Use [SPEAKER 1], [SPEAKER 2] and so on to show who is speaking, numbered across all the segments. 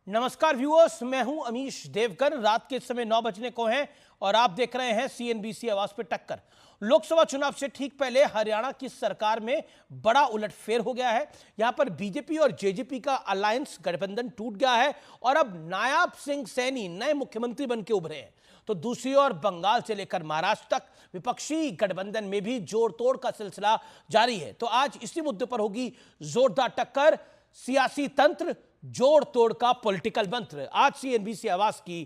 [SPEAKER 1] नमस्कार व्यूअर्स, मैं हूं अमीश देवगन। रात के समय 9 बजने को हैं और आप देख रहे हैं सीएनबीसी आवाज पे टक्कर। लोकसभा चुनाव से ठीक पहले हरियाणा की सरकार में बड़ा उलटफेर हो गया है। यहां पर बीजेपी और जेजेपी का अलायंस गठबंधन टूट गया है और अब नायब सिंह सैनी नए मुख्यमंत्री बनकर उभरे हैं। तो दूसरी ओर बंगाल से लेकर महाराष्ट्र तक विपक्षी गठबंधन में भी जोड़ तोड़ का सिलसिला जारी है। तो आज इसी मुद्दे पर होगी जोरदार टक्कर, सियासी तंत्र, जोड़ तोड़ का पॉलिटिकल मंत्र। आज सीएनबीसी आवाज की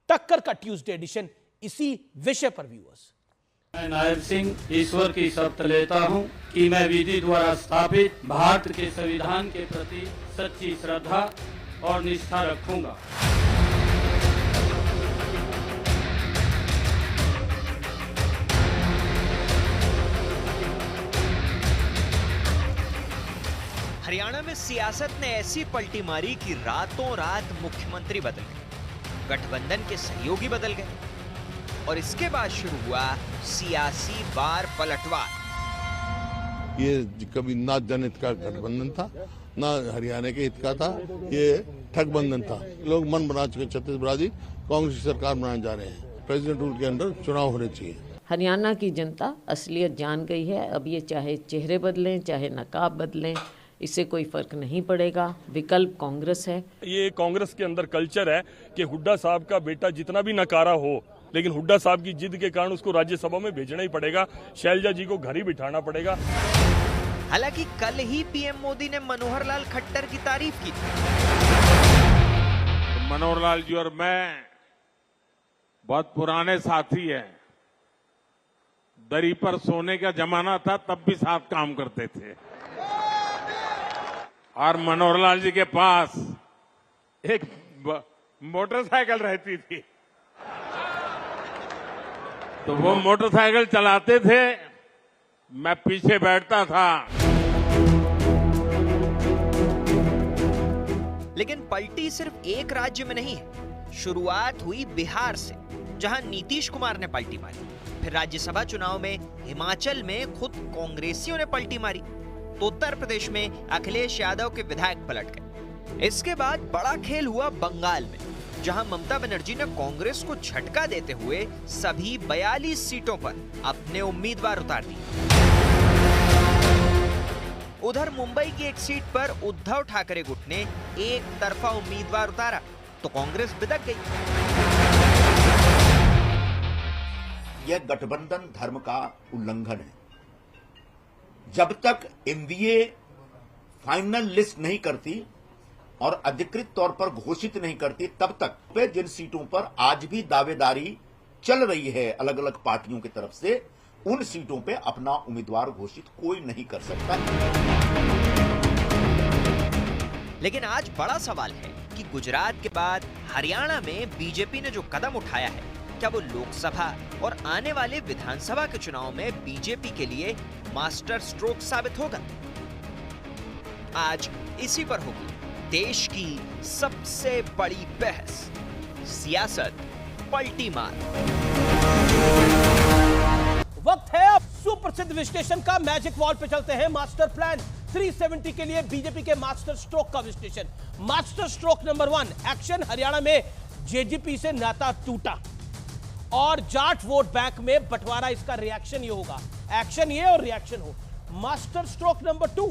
[SPEAKER 1] टक्कर का ट्यूसडे एडिशन इसी विषय पर व्यूअर्स।
[SPEAKER 2] मैं नायब सिंह ईश्वर की शपथ लेता हूं कि मैं विधि द्वारा स्थापित भारत के संविधान के प्रति सच्ची श्रद्धा और निष्ठा रखूंगा।
[SPEAKER 3] हरियाणा में सियासत ने ऐसी पलटी मारी कि रातों रात मुख्यमंत्री बदल गए, गठबंधन के सहयोगी बदल गए और इसके बाद शुरू हुआ सियासी बार पलटवार।
[SPEAKER 4] ये कभी ना जनहित का गठबंधन था, ना हरियाणा के हित का था, ये ठगबंधन था। लोग मन बना चुके छत्तीसगढ़ जी कांग्रेस की सरकार बनाने जा रहे हैं। प्रेसिडेंट रूल के अंडर चुनाव होने चाहिए।
[SPEAKER 5] हरियाणा की जनता असलियत जान गई है। अब ये चाहे चेहरे बदलें, चाहे नकाब बदलें, इससे कोई फर्क नहीं पड़ेगा। विकल्प कांग्रेस है।
[SPEAKER 6] ये कांग्रेस के अंदर कल्चर है कि हुड्डा साहब का बेटा जितना भी नकारा हो, लेकिन हुड्डा साहब की जिद के कारण उसको राज्यसभा में भेजना ही पड़ेगा। शैलजा जी को घर ही बिठाना पड़ेगा।
[SPEAKER 3] हालांकि कल ही पीएम मोदी ने मनोहर लाल खट्टर की तारीफ की।
[SPEAKER 7] मनोहर लाल जी और मैं बहुत पुराने साथी हैं। दरी पर सोने का जमाना था, तब भी साथ काम करते थे। और मनोहर लाल जी के पास एक मोटरसाइकिल रहती थी, तो वो मोटरसाइकिल चलाते थे, मैं पीछे बैठता था।
[SPEAKER 3] लेकिन पलटी सिर्फ एक राज्य में नहीं है। शुरुआत हुई बिहार से, जहां नीतीश कुमार ने पलटी मारी। फिर राज्यसभा चुनाव में हिमाचल में खुद कांग्रेसियों ने पलटी मारी। तो उत्तर प्रदेश में अखिलेश यादव के विधायक पलट गए। इसके बाद बड़ा खेल हुआ बंगाल में, जहां ममता बनर्जी ने कांग्रेस को झटका देते हुए सभी 42 सीटों पर अपने उम्मीदवार उतार दिए। उधर मुंबई की एक सीट पर उद्धव ठाकरे गुट ने एक तरफा उम्मीदवार उतारा तो कांग्रेस बिदक गई।
[SPEAKER 8] यह गठबंधन धर्म का उल्लंघन है। जब तक एनडीए फाइनल लिस्ट नहीं करती और अधिकृत तौर पर घोषित नहीं करती, तब तक पे जिन सीटों पर आज भी दावेदारी चल रही है अलग अलग पार्टियों की तरफ से, उन सीटों पे अपना उम्मीदवार घोषित कोई नहीं कर सकता।
[SPEAKER 3] लेकिन आज बड़ा सवाल है कि गुजरात के बाद हरियाणा में बीजेपी ने जो कदम उठाया है, क्या वो लोकसभा और आने वाले विधानसभा के चुनाव में बीजेपी के लिए मास्टर स्ट्रोक साबित होगा? आज इसी पर होगी देश की सबसे बड़ी बहस, सियासत पलटी मार।
[SPEAKER 1] वक्त है अब सुप्रसिद्ध विश्लेषण का। मैजिक वॉल पे चलते हैं। मास्टर प्लान 370 के लिए बीजेपी के मास्टर स्ट्रोक का विश्लेषण। Master stroke number 1, action. Haryana में जेजेपी से नाता टूटा और जाट वोट बैंक में बंटवारा। इसका रिएक्शन ये होगा, एक्शन ये और रिएक्शन हो। मास्टर स्ट्रोक नंबर 2,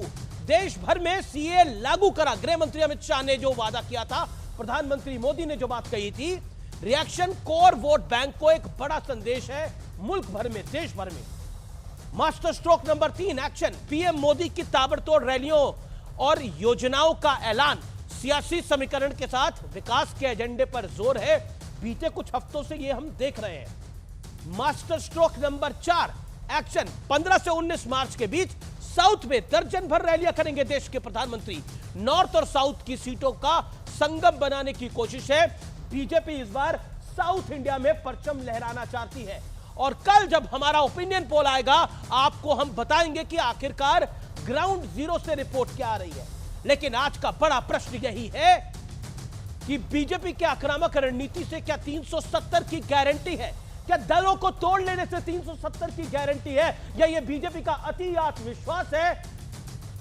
[SPEAKER 1] देश भर में सीए लागू करा। गृह मंत्री अमित शाह ने जो वादा किया था, प्रधानमंत्री मोदी ने जो बात कही थी। रिएक्शन, कोर वोट बैंक को एक बड़ा संदेश है मुल्क भर में, देश भर में। Master stroke number 3, action. PM Modi की ताबड़तोड़ रैलियों और योजनाओं का ऐलान। सियासी समीकरण के साथ विकास के एजेंडे पर जोर है। बीते कुछ हफ्तों से ये हम देख रहे हैं। Master stroke number 4, action. 15 से 19 मार्च के बीच साउथ में दर्जन भर रैलियां करेंगे देश के प्रधानमंत्री। नॉर्थ और साउथ की सीटों का संगम बनाने की कोशिश है। बीजेपी इस बार साउथ इंडिया में परचम लहराना चाहती है। और कल जब हमारा ओपिनियन पोल आएगा, आपको हम बताएंगे कि आखिरकार ग्राउंड जीरो से रिपोर्ट क्या आ रही है। लेकिन आज का बड़ा प्रश्न यही है कि बीजेपी के आक्रामक रणनीति से क्या 370 की गारंटी है? क्या दलों को तोड़ लेने से 370 की गारंटी है, या यह बीजेपी का अति आत्मविश्वास है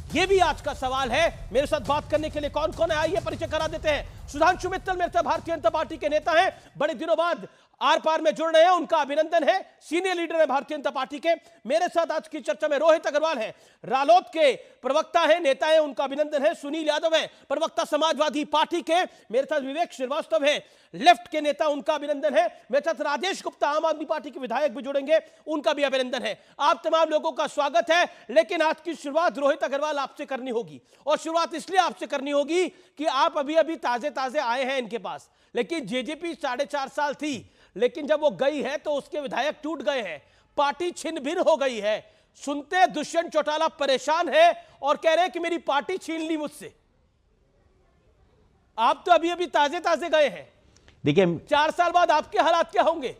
[SPEAKER 1] ये भी आज का सवाल है। मेरे साथ बात करने के लिए कौन कौन है, आइए परिचय करा देते हैं। सुधांशु मित्तल मेरे साथ भारतीय जनता पार्टी के नेता हैं, बड़े दिनों बाद आर पार में जुड़ रहे हैं, उनका अभिनंदन है। सीनियर लीडर है भारतीय जनता पार्टी के। मेरे साथ आज की चर्चा में रोहित अग्रवाल है, रालोद के प्रवक्ता है, नेता है, उनका अभिनंदन है। सुनील यादव है, प्रवक्ता समाजवादी पार्टी के। मेरे साथ विवेक श्रीवास्तव है, लेफ्ट के नेता, उनका अभिनंदन है। मेरे साथ राजेश गुप्ता आम आदमी पार्टी के विधायक भी जुड़ेंगे, उनका भी अभिनंदन है। आप तमाम लोगों का स्वागत है। लेकिन आज की शुरुआत रोहित अग्रवाल आपसे करनी होगी, और शुरुआत इसलिए आपसे करनी होगी कि आप अभी अभी ताजे ताजे आए हैं इनके पास। लेकिन जेजेपी 4.5 साल थी, लेकिन जब वो गई है तो उसके विधायक टूट गए हैं, पार्टी छिन्न भिन्न हो गई है। सुनते दुष्यंत चौटाला परेशान है और कह रहे हैं कि मेरी पार्टी छीन ली मुझसे। आप तो अभी अभी ताजे ताजे गए हैं,
[SPEAKER 9] देखिए
[SPEAKER 1] 4 साल बाद आपके हालात क्या होंगे?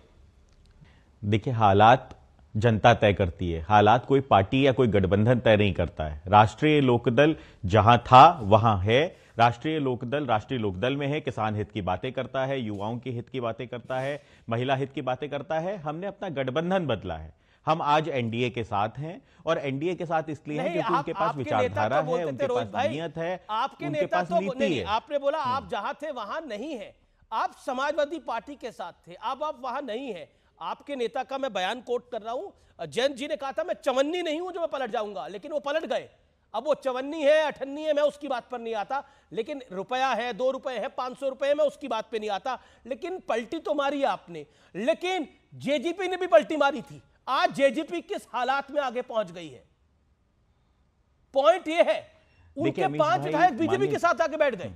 [SPEAKER 9] देखिए, हालात जनता तय करती है, हालात कोई पार्टी या कोई गठबंधन तय नहीं करता है। राष्ट्रीय लोकदल जहां था वहां है, राष्ट्रीय लोकदल में है, किसान हित की बातें करता है, युवाओं के हित की बातें करता है, महिला हित की बातें करता है। हमने अपना गठबंधन बदला है, हम आज एनडीए के साथ हैं, और एनडीए के साथ इसलिए हैं क्योंकि उनके पास विचारधारा है, उनके पास नीयत है,
[SPEAKER 1] आपके
[SPEAKER 9] उनके
[SPEAKER 1] नेता
[SPEAKER 9] पास
[SPEAKER 1] तो
[SPEAKER 9] नीति है।
[SPEAKER 1] आपने बोला आप जहां थे वहां नहीं है, आप समाजवादी पार्टी के साथ थे, अब आप वहां नहीं है। आपके नेता का मैं बयान कोट कर रहा हूं, जयंत जी ने कहा था मैं चवन्नी नहीं हूं जो मैं पलट जाऊंगा, लेकिन वो पलट गए। अब वो चवन्नी है, अठन्नी है, मैं उसकी बात पर नहीं आता, लेकिन रुपया है, 2 रुपए है, 500 रुपए है, मैं उसकी बात पे नहीं आता। लेकिन पलटी तो मारी आपने, लेकिन जेजेपी ने भी पलटी मारी थी। आज जेजेपी किस हालात में आगे पहुंच गई है, पॉइंट ये है। उनके 5 विधायक बीजेपी के साथ आके बैठ गए।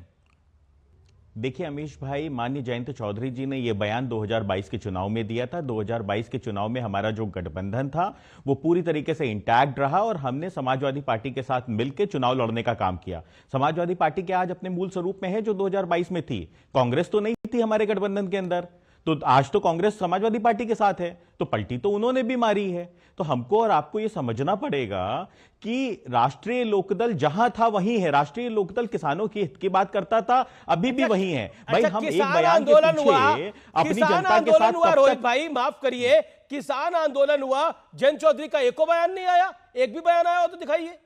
[SPEAKER 9] देखिए अमीश भाई, माननीय जयंत चौधरी जी ने यह बयान 2022 के चुनाव में दिया था। 2022 के चुनाव में हमारा जो गठबंधन था वो पूरी तरीके से इंटैक्ट रहा, और हमने समाजवादी पार्टी के साथ मिलकर चुनाव लड़ने का काम किया। समाजवादी पार्टी के आज अपने मूल स्वरूप में है जो 2022 में थी। कांग्रेस तो नहीं थी हमारे गठबंधन के अंदर, तो आज तो कांग्रेस समाजवादी पार्टी के साथ है, तो पलटी तो उन्होंने भी मारी है। तो हमको और आपको यह समझना पड़ेगा कि राष्ट्रीय लोकदल जहां था वहीं है। राष्ट्रीय लोकदल किसानों की हित की बात करता था, अभी भी वहीं है। भाई हम एक बयान के पीछे अपनी जनता के साथ
[SPEAKER 1] रोहित भाई माफ करिए, किसान आंदोलन हुआ, जयंत चौधरी का एको बयान नहीं आया, एक भी बयान आया हो तो दिखाइए।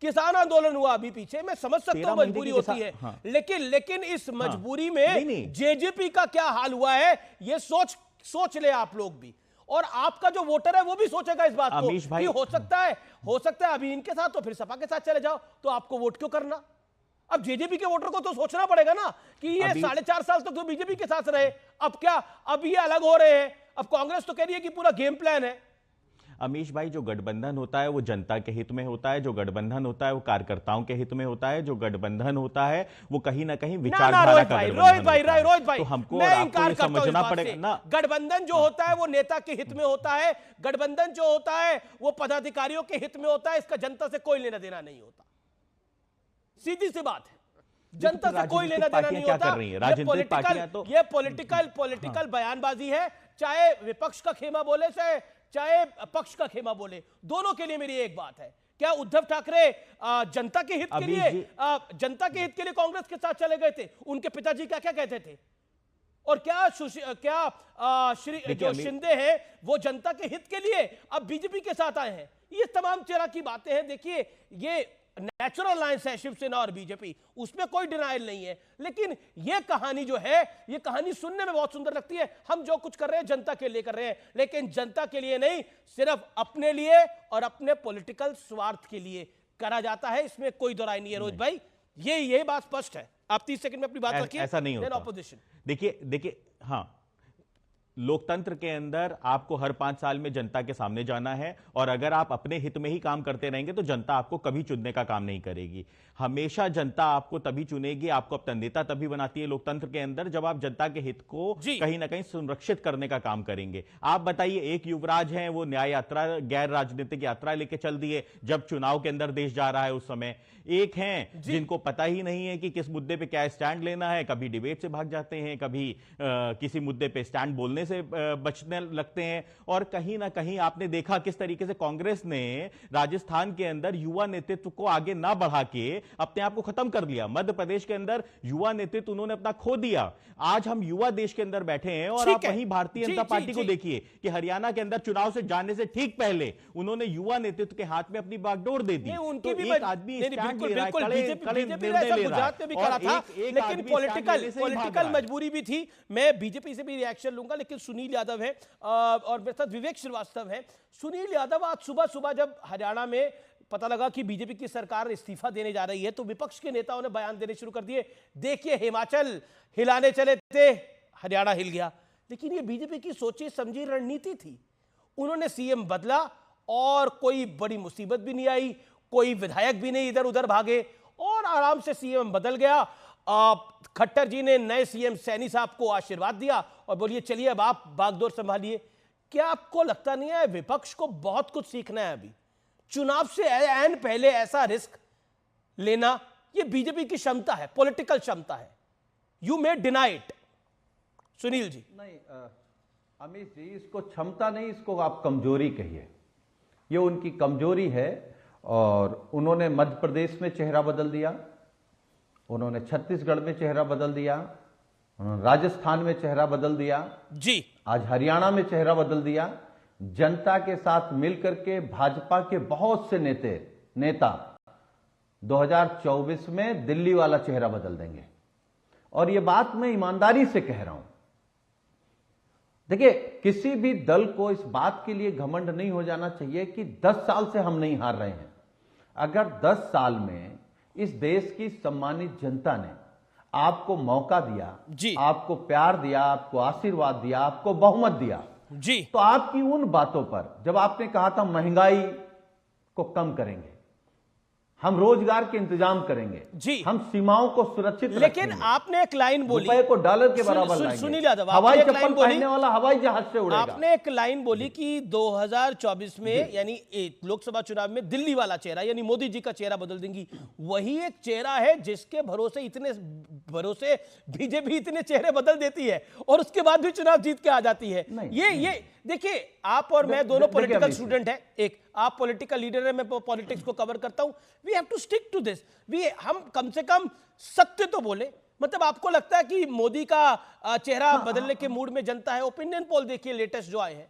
[SPEAKER 1] किसान आंदोलन हुआ अभी पीछे, मैं समझ सकता हूं मजबूरी होती है, हाँ। लेकिन इस मजबूरी में जेजेपी का क्या हाल हुआ है ये सोच ले आप लोग भी, और आपका जो वोटर है वो भी सोचेगा इस बात को कि हो सकता है अभी इनके साथ तो फिर सपा के साथ चले जाओ, तो आपको वोट क्यों करना? अब जेजेपी के वोटर को तो सोचना पड़ेगा ना कि ये 4.5 साल तक तो बीजेपी के साथ रहे, अब क्या, अब ये अलग हो रहे हैं। अब कांग्रेस तो कह रही है कि पूरा गेम प्लान है।
[SPEAKER 9] अमीश भाई, जो गठबंधन होता है वो जनता के हित में होता है, जो गठबंधन होता है वो कार्यकर्ताओं के हित में होता है, जो गठबंधन होता है वो कहीं ना कहीं विचारधारा का
[SPEAKER 1] रोहित भाई,
[SPEAKER 9] तो हमको
[SPEAKER 1] मैं इनकार करता हूं
[SPEAKER 9] समझना पड़ेगा ना।
[SPEAKER 1] गठबंधन जो होता है वो नेता के हित में होता है, गठबंधन जो होता है वो पदाधिकारियों के हित में होता है, इसका जनता से कोई लेना देना नहीं होता। सीधी सी बात है, जनता से कोई लेना देना नहीं होता। ये पॉलिटिकल बयानबाजी है, चाहे विपक्ष का खेमा बोले चाहे पक्ष का खेमा बोले, दोनों के लिए मेरी एक बात है, क्या उद्धव ठाकरे जनता के हित के लिए कांग्रेस के साथ चले गए थे? उनके पिताजी क्या क्या कहते थे? और क्या श्री जो शिंदे हैं वो जनता के हित के लिए अब बीजेपी के साथ आए हैं? ये तमाम तरह की बातें हैं। देखिए, ये नेचुरल अलायंस है शिवसेना और बीजेपी, उसमें कोई डिनाइल नहीं है, लेकिन ये कहानी जो है, ये कहानी सुनने में बहुत सुंदर लगती है। हम जो कुछ कर रहे हैं जनता के लिए कर रहे हैं, लेकिन जनता के लिए नहीं, सिर्फ अपने लिए और अपने पॉलिटिकल स्वार्थ के लिए करा जाता है, इसमें कोई दो राय नहीं है। रोहित भाई, ये बात स्पष्ट है। आप 30 सेकंड में अपनी बात रखिए।
[SPEAKER 9] ऐसा नहीं होता।
[SPEAKER 1] ऑपोजिशन
[SPEAKER 9] देखिए हाँ, लोकतंत्र के अंदर आपको हर 5 साल में जनता के सामने जाना है, और अगर आप अपने हित में ही काम करते रहेंगे तो जनता आपको कभी चुनने का काम नहीं करेगी। हमेशा जनता आपको तभी चुनेगी, आपको अपना नेता तभी बनाती है लोकतंत्र के अंदर जब आप जनता के हित को कहीं ना कहीं संरक्षित करने का काम करेंगे। आप बताइए, एक युवराज हैं, वो न्याय यात्रा, गैर राजनीतिक यात्रा लेके चल दिए जब चुनाव के अंदर देश जा रहा है उस समय। एक हैं जिनको पता ही नहीं है कि किस मुद्दे पे क्या स्टैंड लेना है, कभी डिबेट से भाग जाते हैं, कभी किसी मुद्दे पे स्टैंड बोलने बोलने से बचने लगते हैं। और कहीं ना कहीं आपने देखा किस तरीके से कांग्रेस ने राजस्थान के अंदर युवा नेतृत्व को आगे ना बढ़ा के अपने आप को खत्म कर लिया। मध्य प्रदेश के अंदर युवा नेतृत्व उन्होंने अपना खो दिया। आज हम युवा देश के अंदर बैठे हैं और आप वहीं भारतीय जनता पार्टी को देखिए कि हरियाणा के अंदर चुनाव से जाने से ठीक पहले उन्होंने युवा नेतृत्व के हाथ में अपनी बागडोर दे दी।
[SPEAKER 1] उनकी भी
[SPEAKER 9] एक आदमी स्टैंड ले रहा है, कड़े निर्णय ले रहा है,
[SPEAKER 1] लेकिन पॉलिटिकल मजबूरी भी थी। मैं बीजेपी से भी रिएक्शन लूंगा, लेकिन सुनील यादव है और मेरे साथ विवेक श्रीवास्तव है। सुनील यादव, आज सुबह सुबह जब हरियाणा में पता लगा कि बीजेपी की सरकार इस्तीफा देने जा रही है तो विपक्ष के नेताओं ने बयान देने शुरू कर दिए। देखिए, हिमाचल हिलाने चले थे, हरियाणा हिल गया। लेकिन ये बीजेपी की सोची समझी रणनीति थी। उन्होंने सीएम बदला और कोई बड़ी मुसीबत भी नहीं आई, कोई विधायक भी नहीं इधर उधर भागे और आराम से सीएम बदल गया। खट्टर जी ने नए सीएम सैनी साहब को आशीर्वाद दिया और बोलिए चलिए अब आप बागडोर संभालिए। क्या आपको लगता नहीं है विपक्ष को बहुत कुछ सीखना है? अभी चुनाव से ऐन पहले ऐसा रिस्क लेना, ये बीजेपी की क्षमता है, पॉलिटिकल क्षमता है। You may deny it. Sunil ji.
[SPEAKER 10] नहीं अमित जी, इसको क्षमता नहीं, इसको आप कमजोरी कहिए। ये उनकी कमजोरी है और उन्होंने मध्य प्रदेश में चेहरा बदल दिया, उन्होंने छत्तीसगढ़ में चेहरा बदल दिया, उन्होंने राजस्थान में चेहरा बदल दिया
[SPEAKER 1] जी,
[SPEAKER 10] आज हरियाणा में चेहरा बदल दिया। जनता के साथ मिलकर के भाजपा के बहुत से नेता 2024 में दिल्ली वाला चेहरा बदल देंगे। और यह बात मैं ईमानदारी से कह रहा हूं। देखिए, किसी भी दल को इस बात के लिए घमंड नहीं हो जाना चाहिए कि 10 साल से हम नहीं हार रहे हैं। अगर 10 साल में इस देश की सम्मानित जनता ने आपको मौका दिया
[SPEAKER 1] जी,
[SPEAKER 10] आपको प्यार दिया, आपको आशीर्वाद दिया, आपको बहुमत दिया
[SPEAKER 1] जी,
[SPEAKER 10] तो आपकी उन बातों पर, जब आपने कहा था महंगाई को कम करेंगे, हम रोजगार के इंतजाम करेंगे
[SPEAKER 1] जी,
[SPEAKER 10] हम सीमाओं को सुरक्षित
[SPEAKER 1] लेकिन
[SPEAKER 10] रखेंगे,
[SPEAKER 1] आपने एक लाइन बोली,
[SPEAKER 10] रुपए को डॉलर के बराबर लाएंगे,
[SPEAKER 1] सुनील यादव,
[SPEAKER 10] हवाई चप्पल पहनने वाला हवाई जहाज से उड़ेगा।
[SPEAKER 1] आपने एक लाइन बोली कि 2024 में यानी लोकसभा चुनाव में दिल्ली वाला चेहरा यानी मोदी जी का चेहरा बदल देंगी। वही एक चेहरा है जिसके भरोसे बीजेपी इतने चेहरे बदल देती है और उसके बाद भी चुनाव जीत के आ जाती है। ये देखिए, आप और मैं दोनों पॉलिटिकल स्टूडेंट हैं। एक आप पॉलिटिकल लीडर है, मैं पॉलिटिक्स को कवर करता हूं। We have to stick to this. हम कम से कम सत्य तो बोले। मतलब आपको लगता है कि मोदी का चेहरा बदलने के मूड में जनता है? ओपिनियन पोल देखिए लेटेस्ट जो आए हैं,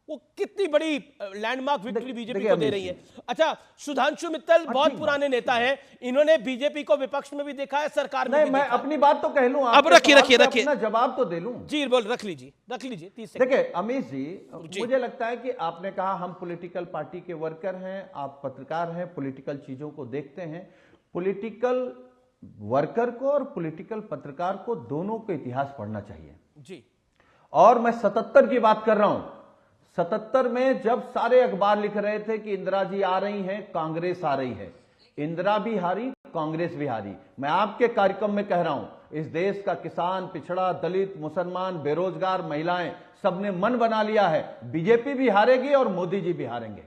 [SPEAKER 1] वो कितनी बड़ी लैंडमार्क विक्ट्री बीजेपी को दे रही है। अच्छा, सुधांशु मित्तल बहुत पुराने नेता हैं, इन्होंने बीजेपी को विपक्ष में भी देखा है, सरकार में भी
[SPEAKER 10] मैं
[SPEAKER 1] देखा।
[SPEAKER 10] अपनी बात तो कह लूं,
[SPEAKER 1] अब रखिए
[SPEAKER 10] जवाब तो दे लूं
[SPEAKER 1] जी, बोल रख लीजिए 30 सेकंड।
[SPEAKER 10] देखिए अमित जी, मुझे लगता है कि आपने कहा हम पॉलिटिकल पार्टी के वर्कर हैं, आप पत्रकार हैं, पॉलिटिकल चीजों को देखते हैं। पॉलिटिकल वर्कर को और पॉलिटिकल पत्रकार को दोनों को इतिहास पढ़ना चाहिए
[SPEAKER 1] जी।
[SPEAKER 10] और मैं 77 की बात कर रहा हूं। 77 में जब सारे अखबार लिख रहे थे कि इंदिरा जी आ रही हैं, कांग्रेस आ रही है, इंदिरा भी हारी, कांग्रेस भी हारी। मैं आपके कार्यक्रम में कह रहा हूं, इस देश का किसान, पिछड़ा, दलित, मुसलमान, बेरोजगार, महिलाएं, सबने मन बना लिया है, बीजेपी भी हारेगी और मोदी जी भी हारेंगे।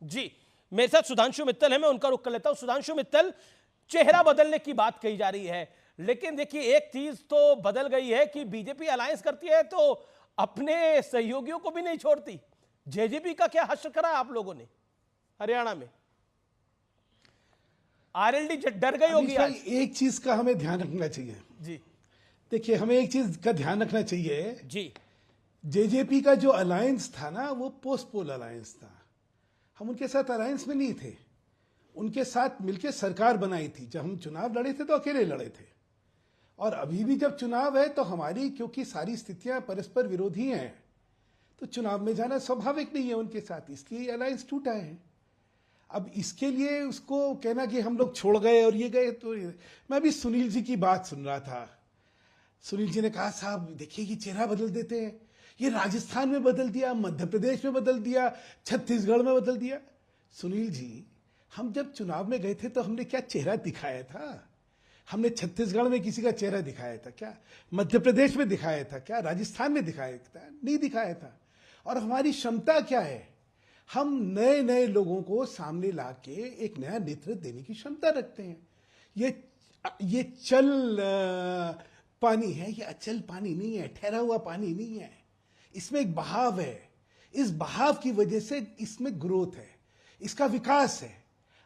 [SPEAKER 1] जी, मेरे साथ सुधांशु मित्तल है, मैं उनका रुख कर लेता हूं। सुधांशु मित्तल, चेहरा बदलने की बात कही जा रही है, लेकिन देखिए एक चीज तो बदल गई है कि बीजेपी अलायंस करती है तो अपने सहयोगियों को भी नहीं छोड़ती। जेजेपी का क्या हश्र करा आप लोगों ने हरियाणा में? आरएलडी डर गई होगी आज।
[SPEAKER 11] एक चीज का हमें ध्यान रखना चाहिए
[SPEAKER 1] जी।
[SPEAKER 11] देखिए, हमें एक चीज का ध्यान रखना चाहिए
[SPEAKER 1] जी।
[SPEAKER 11] जेजेपी का जो अलायंस था ना, वो पोस्ट पोल अलायंस था। हम उनके साथ अलायंस में नहीं थे, उनके साथ मिलकर सरकार बनाई थी। जब हम चुनाव लड़े थे तो अकेले लड़े थे, और अभी भी जब चुनाव है तो हमारी, क्योंकि सारी स्थितियां परस्पर विरोधी हैं, तो चुनाव में जाना स्वाभाविक नहीं है उनके साथ, इसलिए अलायंस टूटा है। अब इसके लिए उसको कहना कि हम लोग छोड़ गए और ये गए, तो मैं भी सुनील जी की बात सुन रहा था। सुनील जी ने कहा, साहब देखिए ये चेहरा बदल देते हैं, ये राजस्थान में बदल दिया, मध्य प्रदेश में बदल दिया, छत्तीसगढ़ में बदल दिया। सुनील जी, हम जब चुनाव में गए थे तो हमने क्या चेहरा दिखाया था? हमने छत्तीसगढ़ में किसी का चेहरा दिखाया था क्या? मध्य प्रदेश में दिखाया था क्या? राजस्थान में दिखाया था? नहीं दिखाया था। और हमारी क्षमता क्या है? हम नए नए लोगों को सामने लाके एक नया नेतृत्व देने की क्षमता रखते हैं। ये चल पानी है, ये अचल पानी नहीं है, ठहरा हुआ पानी नहीं है, इसमें एक बहाव है। इस बहाव की वजह से इसमें ग्रोथ है, इसका विकास है।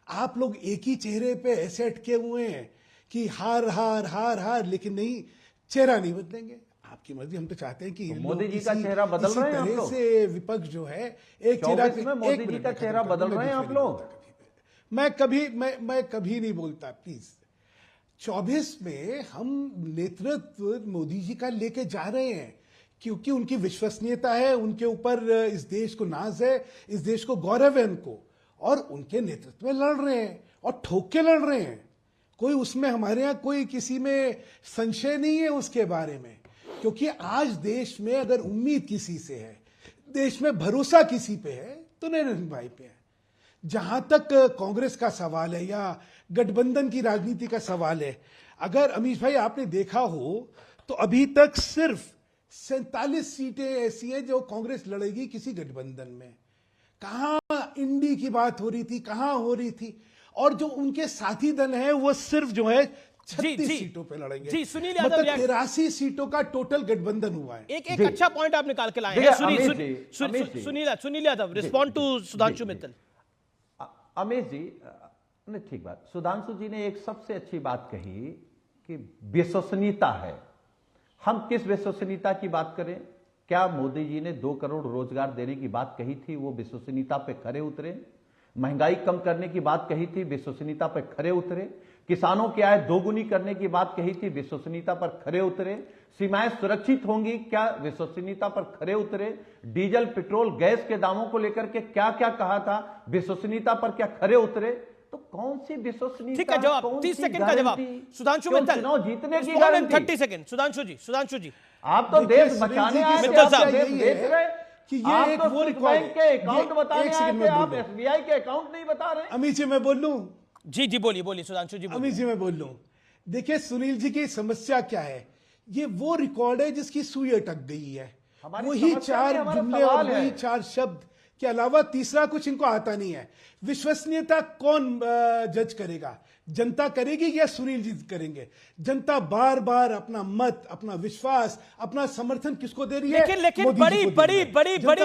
[SPEAKER 11] आप लोग एक ही चेहरे पे ऐसे अटके हुए हैं कि हार हार हार हार, लेकिन नहीं, चेहरा नहीं बदलेंगे। आपकी मर्जी, हम तो चाहते हैं कि
[SPEAKER 10] तो मोदी जी का चेहरा बदल रहे हैं आप लोग।
[SPEAKER 11] से विपक्ष जो है एक चेहरा
[SPEAKER 10] में मोदी जी का चेहरा बदल रहे हैं आप लोग।
[SPEAKER 11] मैं कभी नहीं बोलता, प्लीज। 24 में हम नेतृत्व मोदी जी का लेके जा रहे हैं, क्योंकि उनकी विश्वसनीयता है, उनके ऊपर इस देश को नाज है, इस देश को गौरव है उनको, और उनके नेतृत्व में लड़ रहे हैं और ठोक के लड़ रहे हैं। कोई उसमें हमारे यहाँ कोई किसी में संशय नहीं है उसके बारे में, क्योंकि आज देश में अगर उम्मीद किसी से है, देश में भरोसा किसी पे है, तो नरेंद्र भाई पे है। जहां तक कांग्रेस का सवाल है या गठबंधन की राजनीति का सवाल है, अगर अमीश भाई आपने देखा हो तो अभी तक सिर्फ 47 सीटें ऐसी हैं जो कांग्रेस लड़ेगी किसी गठबंधन में। कहां इंडी की बात हो रही थी, कहां हो रही थी, और जो उनके साथी दल हैं वो सिर्फ जो है 36 सीटों पे लड़ेंगे।
[SPEAKER 1] जी, सुनील यादव,
[SPEAKER 11] मतलब 83 सीटों का टोटल गठबंधन हुआ है।
[SPEAKER 1] एक अच्छा पॉइंट आप निकाल के लाए हैं। Sunil Yadav, respond to Sudhanshu Mittal.
[SPEAKER 10] अमीश जी ने ठीक बात, सुधांशु जी ने एक सबसे अच्छी बात कही कि विश्वसनीयता है। हम किस विश्वसनीयता की बात करें? क्या मोदी जी ने 2 करोड़ रोजगार देने की बात कही थी, वो विश्वसनीयता पे खरे उतरे? महंगाई कम करने की बात कही थी, विश्वसनीयता पे खरे उतरे? किसानों की आय दोगुनी करने की बात कही थी, विश्वसनीयता पर खरे उतरे? सीमाएं सुरक्षित होंगी, क्या विश्वसनीयता पर खरे उतरे? डीजल, पेट्रोल, गैस के दामों को लेकर के क्या क्या कहा था, विश्वसनीयता पर क्या खरे उतरे? तो कौन सी विश्वसनीयता?
[SPEAKER 1] ठीक है, जवाब 30 सेकंड का जवाब सुधांशु मित्तल।
[SPEAKER 10] चुनाव जीतने की गारंटी
[SPEAKER 1] 30 सेकंड। सुधांशु जी
[SPEAKER 10] आप तो देश बचाने आए थे, आप देश बेच रहे
[SPEAKER 11] कि ये एक वो रिकॉर्ड
[SPEAKER 10] के अकाउंट बताने आए थे, आप एसबीआई के अकाउंट नहीं बता रहे।
[SPEAKER 11] अमीश जी मैं बोल लूं?
[SPEAKER 1] जी बोलिए सुधांशु जी।
[SPEAKER 11] अमीश जी मैं बोल लूं? देखिए सुनील जी की समस्या क्या है, ये वो रिकॉर्ड है जिसकी सुई अटक गई है। वही 4 जुमले और वही 4 शब्द के अलावा तीसरा कुछ इनको आता नहीं है। विश्वसनीयता कौन जज करेगा? जनता करेगी या सुनील जी करेंगे? जनता बार बार अपना मत, अपना विश्वास, अपना समर्थन किसको दे रही है?
[SPEAKER 1] लेकिन बड़ी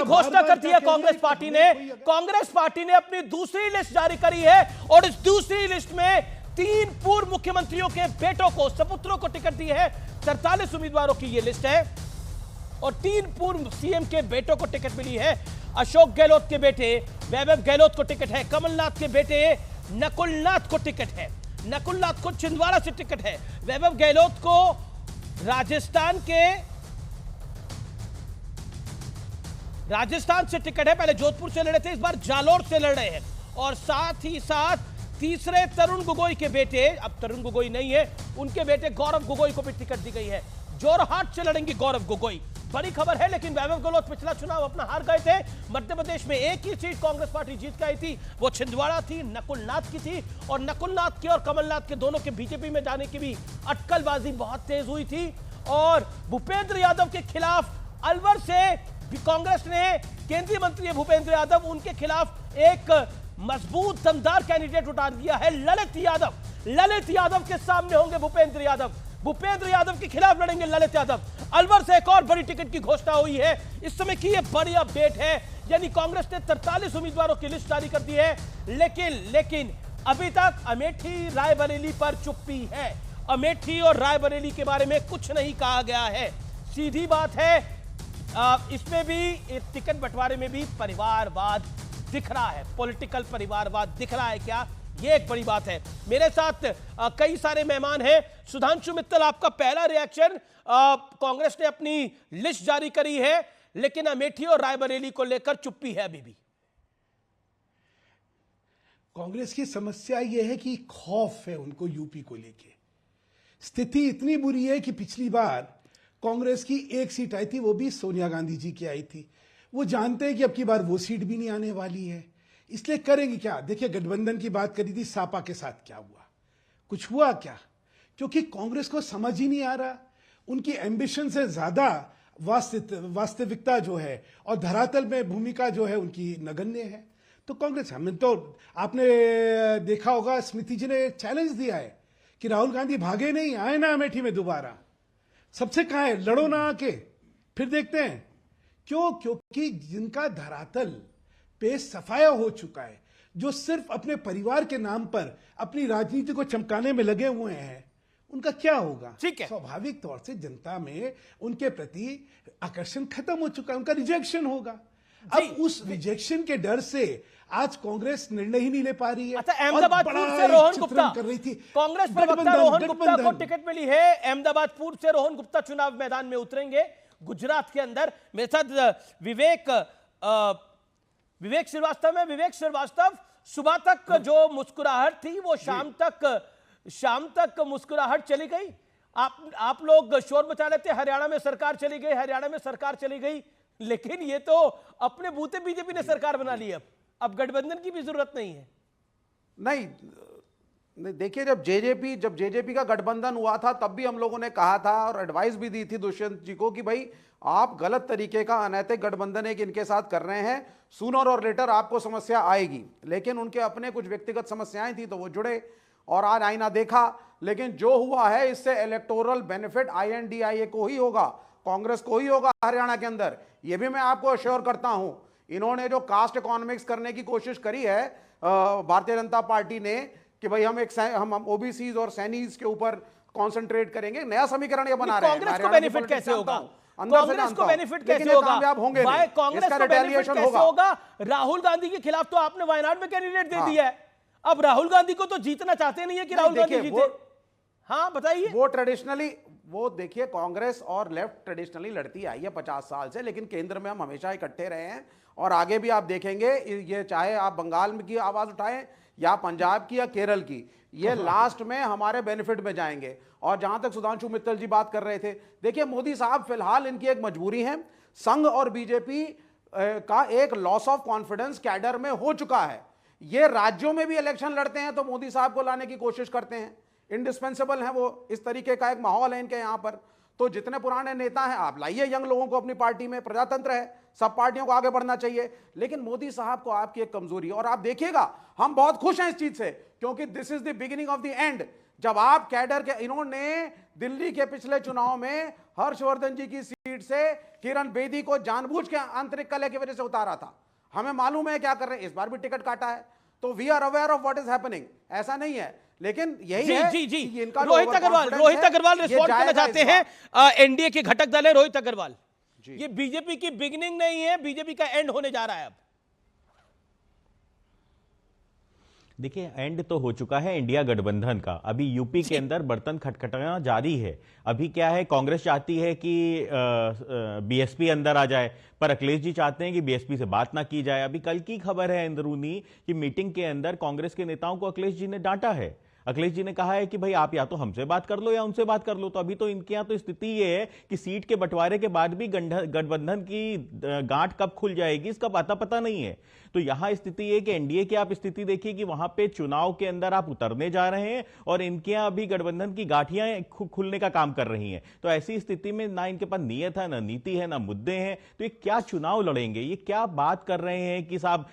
[SPEAKER 1] घोषणा करती है कांग्रेस पार्टी ने। कांग्रेस पार्टी ने अपनी दूसरी लिस्ट जारी करी है, और इस दूसरी लिस्ट में 3 पूर्व मुख्यमंत्रियों के बेटों को, सपुत्रों को टिकट दी है। 43 उम्मीदवारों की यह लिस्ट है, और 3 पूर्व सीएम के बेटों को टिकट मिली है। अशोक गहलोत के बेटे वैभव गहलोत को टिकट है, कमलनाथ के बेटे नकुलनाथ को टिकट है, नकुलनाथ को छिंदवाड़ा से टिकट है, वैभव गहलोत को राजस्थान से टिकट है। पहले जोधपुर से लड़े थे, इस बार जालोर से लड़ रहे हैं। और साथ ही साथ तीसरे तरुण गोगोई के बेटे, अब तरुण गोगोई नहीं है, उनके बेटे गौरव गोगोई को भी टिकट दी गई है। जोरहाट से लड़ेंगे गौरव गोगोई। बड़ी खबर है, लेकिन वैभव गहलोत पिछला चुनाव अपना हार गए थे। मध्य प्रदेश में एक ही सीट कांग्रेस पार्टी जीत के आई थी, वो छिंदवाड़ा थी, नकुलनाथ की थी। और नकुलनाथ की और कमलनाथ के दोनों के बीजेपी में जाने की भी अटकलबाजी बहुत तेज हुई थी। और भूपेंद्र यादव के खिलाफ अलवर से कांग्रेस ने केंद्रीय मंत्री भूपेंद्र यादव, उनके खिलाफ एक मजबूत दमदार कैंडिडेट उतार दिया है, ललित यादव। ललित यादव के सामने होंगे भूपेंद्र यादव, भूपेंद्र यादव के खिलाफ लड़ेंगे ललित यादव। अलवर से एक और बड़ी टिकट की घोषणा हुई है। इस समय की यह बड़ी अपडेट है, यानी कांग्रेस ने 43 उम्मीदवारों की लिस्ट जारी कर दी है, लेकिन अभी तक अमेठी रायबरेली पर चुप्पी है। अमेठी और रायबरेली के बारे में कुछ नहीं कहा गया है। सीधी बात है, इसमें भी, इस टिकट बंटवारे में भी परिवारवाद दिख रहा है, पॉलिटिकल परिवारवाद दिख रहा है क्या? ये एक बड़ी बात है। मेरे साथ कई सारे मेहमान हैं। सुधांशु मित्तल, आपका पहला रिएक्शन, कांग्रेस ने अपनी लिस्ट जारी करी है, लेकिन अमेठी और रायबरेली को लेकर चुप्पी है अभी भी।
[SPEAKER 11] कांग्रेस की समस्या यह है कि खौफ है उनको यूपी को लेके। स्थिति इतनी बुरी है कि पिछली बार कांग्रेस की एक सीट आई थी, वो भी सोनिया गांधी जी की आई थी। वो जानते हैं कि अब की बार वो सीट भी नहीं आने वाली है, इसलिए करेंगे क्या? देखिए, गठबंधन की बात करी थी, सापा के साथ क्या हुआ? कुछ हुआ क्या? क्योंकि कांग्रेस को समझ ही नहीं आ रहा, उनकी एम्बिशन से ज्यादा वास्तविकता जो है और धरातल में भूमिका जो है उनकी नगण्य है। तो कांग्रेस, हमें तो आपने देखा होगा, स्मृति जी ने चैलेंज दिया है कि राहुल गांधी भागे नहीं, आए ना अमेठी में दोबारा। सबसे कहा है लड़ो ना आके, फिर देखते हैं। क्यों? क्योंकि जिनका धरातल पे सफाया हो चुका है, जो सिर्फ अपने परिवार के नाम पर अपनी राजनीति को चमकाने में लगे हुए हैं, उनका क्या होगा?
[SPEAKER 1] ठीक है,
[SPEAKER 11] स्वाभाविक तौर से जनता में उनके प्रति आकर्षण खत्म हो चुका है, उनका रिजेक्शन होगा। अब उस रिजेक्शन के डर से आज कांग्रेस निर्णय ही नहीं ले पा रही है।
[SPEAKER 1] अच्छा, अहमदाबाद पूर्व से रोहन गुप्ता
[SPEAKER 11] कर रही थी,
[SPEAKER 1] कांग्रेस प्रवक्ता रोहन गुप्ता को टिकट मिली है। अहमदाबाद पूर्व से रोहन गुप्ता चुनाव मैदान में उतरेंगे गुजरात के अंदर। मेरे साथ विवेक श्रीवास्तव है। विवेक श्रीवास्तव, सुबह तक जो मुस्कुराहट थी वो शाम तक मुस्कुराहट चली गई। आप लोग शोर मचा रहे थे, हरियाणा में सरकार चली गई, हरियाणा में सरकार चली गई, लेकिन ये तो अपने बूते बीजेपी ने सरकार बना ली। अब गठबंधन की भी जरूरत नहीं है।
[SPEAKER 12] नहीं, देखिए, जब जेजेपी का गठबंधन हुआ था तब भी हम लोगों ने कहा था और एडवाइस भी दी थी दुष्यंत जी को कि भाई आप गलत तरीके का अनैतिक गठबंधन एक इनके साथ कर रहे हैं, सूनर और लेटर आपको समस्या आएगी। लेकिन उनके अपने कुछ व्यक्तिगत समस्याएं थी तो वो जुड़े और आज आईना देखा। लेकिन जो हुआ है इससे इलेक्टोरल बेनिफिट INDIA को ही होगा, कांग्रेस को ही होगा हरियाणा के अंदर। यह भी मैं आपको अश्योर करता हूं। इन्होंने जो कास्ट इकोनॉमिक्स करने की कोशिश करी है भारतीय जनता पार्टी ने कि भाई हम ओबीसी और सैनीज के ऊपर कंसंट्रेट करेंगे, नया समीकरण ये बना रहे हैं।
[SPEAKER 1] कांग्रेस को बेनिफिट कैसे होगा?
[SPEAKER 12] कांग्रेस को बेनिफिट कैसे होगा? कामयाब होंगे नहीं।
[SPEAKER 1] कांग्रेस को बेनिफिट कैसे होगा? राहुल गांधी के खिलाफ तो आपने वायनाड में कैंडिडेट दे दिया है। अब राहुल गांधी को तो जीतना चाहते नहीं है कि राहुल गांधी जीते। हाँ, बताइए।
[SPEAKER 12] वो ट्रेडिशनली, वो देखिए, कांग्रेस और लेफ्ट ट्रेडिशनली लड़ती आई है 50 साल से, लेकिन केंद्र में हम हमेशा इकट्ठे रहे हैं और आगे भी आप देखेंगे। ये चाहे आप बंगाल में की आवाज उठाएं या पंजाब की या केरल की, ये लास्ट में हमारे बेनिफिट में जाएंगे। और जहां तक सुधांशु मित्तल जी बात कर रहे थे, देखिए मोदी साहब फिलहाल इनकी एक मजबूरी है, संघ और बीजेपी का एक लॉस ऑफ कॉन्फिडेंस कैडर में हो चुका है। ये राज्यों में भी इलेक्शन लड़ते हैं तो मोदी साहब को लाने की कोशिश करते हैं, इंडिस्पेंसेबल है वो, इस तरीके का एक माहौल है इनके यहां पर। तो जितने पुराने नेता हैं आप लाइए यंग लोगों को अपनी पार्टी में, प्रजातंत्र है, सब पार्टियों को आगे बढ़ना चाहिए। लेकिन मोदी साहब को आपकी एक कमजोरी, और आप देखिएगा हम बहुत खुश हैं इस चीज से, क्योंकि this is the beginning of the end. जब आप कैडर के, इन्होंने दिल्ली के पिछले चुनाव में हर्षवर्धन जी की सीट से किरण बेदी को जानबूझ के आंतरिक कलह की वजह से उतारा था। हमें मालूम है क्या कर रहे हैं, इस बार भी टिकट काटा है, तो we are aware of what is happening. ऐसा नहीं है, लेकिन यही है
[SPEAKER 1] जी।
[SPEAKER 12] इनका
[SPEAKER 1] रोहित अग्रवाल रिस्पॉन्ड करना चाहते हैं। एनडीए के घटक दल है रोहित अग्रवाल, ये बीजेपी की बिगिनिंग नहीं है, बीजेपी का एंड होने जा रहा है। अब
[SPEAKER 9] देखिए, एंड तो हो चुका है इंडिया गठबंधन का, अभी यूपी के अंदर बर्तन खटखटाना जारी है। अभी क्या है, कांग्रेस चाहती है कि बीएसपी अंदर आ जाए, पर अखिलेश जी चाहते हैं कि बीएसपी से बात ना की जाए। अभी कल की खबर है अंदरूनी कि मीटिंग के अंदर कांग्रेस के नेताओं को अखिलेश जी ने डांटा है। अखिलेश जी ने कहा है कि भाई आप या तो हमसे बात कर लो या उनसे बात कर लो। तो अभी तो इनके यहां तो स्थिति ये है कि सीट के बंटवारे के बाद भी गठबंधन की गांठ कब खुल जाएगी इसका पता नहीं है। तो यहां स्थिति है कि एनडीए की आप स्थिति देखिए कि वहां पे चुनाव के अंदर आप उतरने जा रहे हैं और इनके यहां अभी गठबंधन की गांठियां खुलने का काम कर रही हैं। तो ऐसी स्थिति में ना इनके पास नीयत है, ना नीति है, ना मुद्दे हैं, तो ये क्या चुनाव लड़ेंगे? ये क्या बात कर रहे हैं कि साहब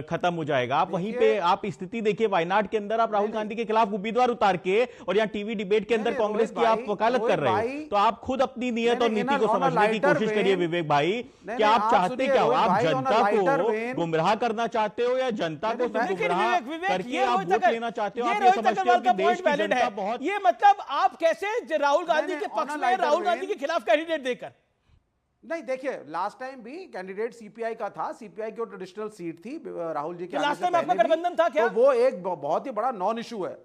[SPEAKER 9] खत्म हो जाएगा? आप वहीं पे आप स्थिति देखिए, वायनाड के अंदर आप राहुल गांधी के खिलाफ उम्मीदवार उतार के और यहाँ टीवी डिबेट के अंदर कांग्रेस की आप वकालत कर रहे हो। तो आप खुद अपनी नीयत और नीति को समझने की कोशिश करिए विवेक भाई, कि आप चाहते क्या हो? आप जनता को गुमराह करना चाहते हो या जनता को गुमराह करके आप वोट लेना चाहते हो? आप ये समझते हो कि देश की जनता बहुत,
[SPEAKER 1] ये मतलब आप कैसे राहुल गांधी के पक्ष में, राहुल गांधी के खिलाफ कैंडिडेट देकर?
[SPEAKER 12] नहीं, देखिए लास्ट टाइम भी कैंडिडेट सीपीआई का था, सीपीआई की ट्रेडिशनल सीट थी राहुल जी के आने से पहले,
[SPEAKER 1] गठबंधन था क्या?
[SPEAKER 12] तो वो एक बहुत ही बड़ा नॉन इशू है।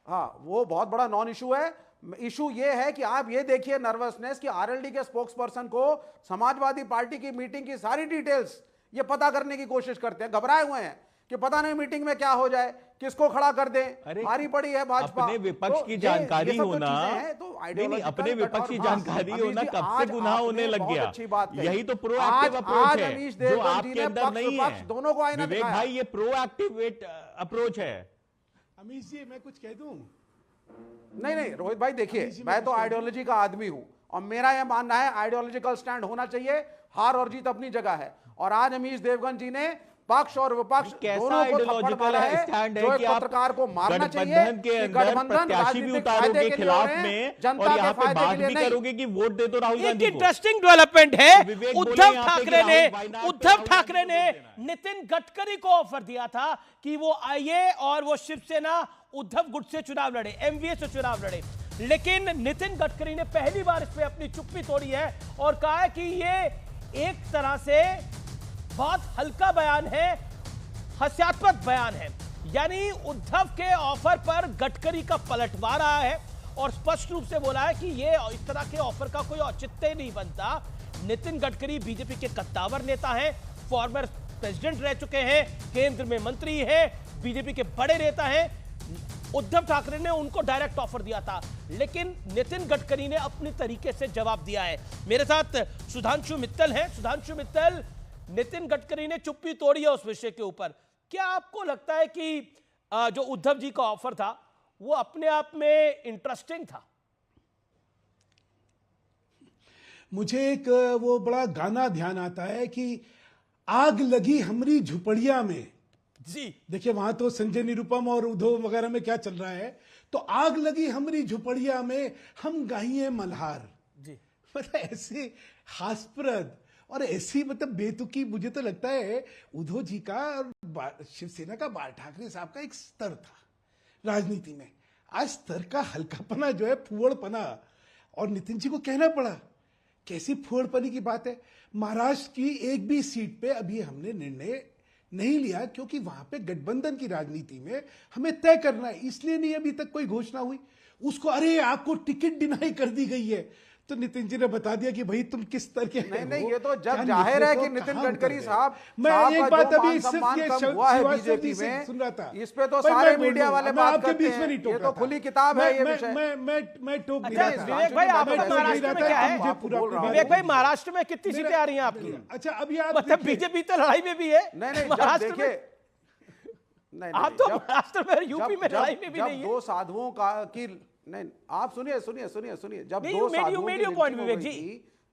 [SPEAKER 12] हाँ, वो बहुत बड़ा नॉन इशू है। इशू ये है कि आप ये देखिए नर्वसनेस कि आरएलडी के स्पोक्स पर्सन को समाजवादी पार्टी की मीटिंग की सारी डिटेल्स ये पता करने की कोशिश करते हैं, घबराए हुए हैं कि पता नहीं मीटिंग में क्या हो जाए, किसको खड़ा कर दें, भारी पड़ी है भाजपा।
[SPEAKER 9] अपने विपक्ष की जानकारी होना, नहीं, अपने विपक्ष की जानकारी होना कब से गुनाह होने लग गया। यही तो प्रोएक्टिव अप्रोच है जो आपके अंदर नहीं है।
[SPEAKER 12] दोनों को आईना
[SPEAKER 9] विवेक भाई, ये प्रोएक्टिव अप्रोच है।
[SPEAKER 11] अमीश जी, मैं कुछ कह दूं?
[SPEAKER 12] नहीं रोहित भाई, देखिए मैं तो आइडियोलॉजी का आदमी हूं और मेरा यह मानना है आइडियोलॉजिकल स्टैंड होना चाहिए, हार और जीत अपनी जगह है। और आज अमीश देवगन जी ने पक्ष और विपक्ष दोनों को थप्पड़ मारा है, जो एक पत्रकार को मारना चाहिए। गठबंधन राजनीतिक फायदे के लिए हो रहे हैं, जनता के फायदे के लिए नहीं।
[SPEAKER 9] करोगे कि वोट दे दो राहुल गांधी को।
[SPEAKER 1] इंटरेस्टिंग डेवलपमेंट है, उद्धव ठाकरे ने नितिन गडकरी को ऑफर दिया था कि वो आइए और वो शिवसेना उद्धव गुट से चुनाव लड़े, एमवीए से चुनाव लड़े, लेकिन नितिन गडकरी ने पहली बार इस पे अपनी चुप्पी तोड़ी है और कहा है कि ये एक तरह से बहुत हल्का बयान है, हास्यास्पद बयान है। यानी उद्धव के ऑफर पर गडकरी का पलटवार आया है और स्पष्ट रूप से बोला है कि ये इस तरह के ऑफर का कोई औचित्य नहीं बनता। नितिन गडकरी बीजेपी के कद्दावर नेता हैं, फॉर्मर प्रेसिडेंट रह चुके हैं, केंद्र में मंत्री है, बीजेपी के बड़े नेता हैं। उद्धव ठाकरे ने उनको डायरेक्ट ऑफर दिया था, लेकिन नितिन गडकरी ने अपने तरीके से जवाब दिया है। मेरे साथ सुधांशु मित्तल हैं। सुधांशु मित्तल, नितिन गडकरी ने चुप्पी तोड़ी है उस विषय के ऊपर। क्या आपको लगता है कि जो उद्धव जी का ऑफर था वो अपने आप में इंटरेस्टिंग था?
[SPEAKER 11] मुझे एक वो बड़ा गाना ध्यान आता है कि आग लगी हमारी झुपड़िया में।
[SPEAKER 1] जी
[SPEAKER 11] देखिए, वहां तो संजय निरुपम और उद्धव वगैरह में क्या चल रहा है, तो आग लगी हमारी झुपड़िया में हम गाइए मल्हार।
[SPEAKER 1] जी
[SPEAKER 11] मतलब ऐसे हास्यप्रद और ऐसी मतलब बेतुकी, मुझे तो लगता है उद्धव जी का और शिवसेना का बाल ठाकरे साहब का एक स्तर था राजनीति में। आज स्तर का हल्कापना जो है, फुहड़पना, और नितिन जी को कहना पड़ा। कैसी फुहड़पनी की बात है। महाराष्ट्र की एक भी सीट पे अभी हमने निर्णय नहीं लिया, क्योंकि वहां पे गठबंधन की राजनीति में हमें तय करना है, इसलिए नहीं अभी तक कोई घोषणा हुई। उसको अरे आपको टिकट डिनाई कर दी गई है, तो नितिन जी ने बता दिया कि भाई तुम किस तरह के
[SPEAKER 12] नहीं, ये तो जब जाहिर है कि नितिन गडकरी साहब,
[SPEAKER 11] मैं एक बात अभी सिर्फ ये
[SPEAKER 12] हुआ है बीजेपी में
[SPEAKER 11] सुन रहा था,
[SPEAKER 12] इस पे तो सारे मीडिया वाले बात करते
[SPEAKER 11] हैं।
[SPEAKER 12] ये तो खुली किताब है ये विषय।
[SPEAKER 11] मैं टोक नहीं रहा था।
[SPEAKER 1] विवेक भाई, आपका महाराष्ट्र में क्या है? विवेक भाई, महाराष्ट्र में कितनी सीटें आ रही हैं आपकी?
[SPEAKER 11] अच्छा, अभी आप
[SPEAKER 1] मतलब बीजेपी तो लड़ाई में भी है।
[SPEAKER 12] नहीं,
[SPEAKER 1] महाराष्ट्र में आप तो महाराष्ट्र में, यूपी में लड़ाई में भी नहीं है।
[SPEAKER 12] दो साधुओं का की नहीं, आप सुनिए, जब दो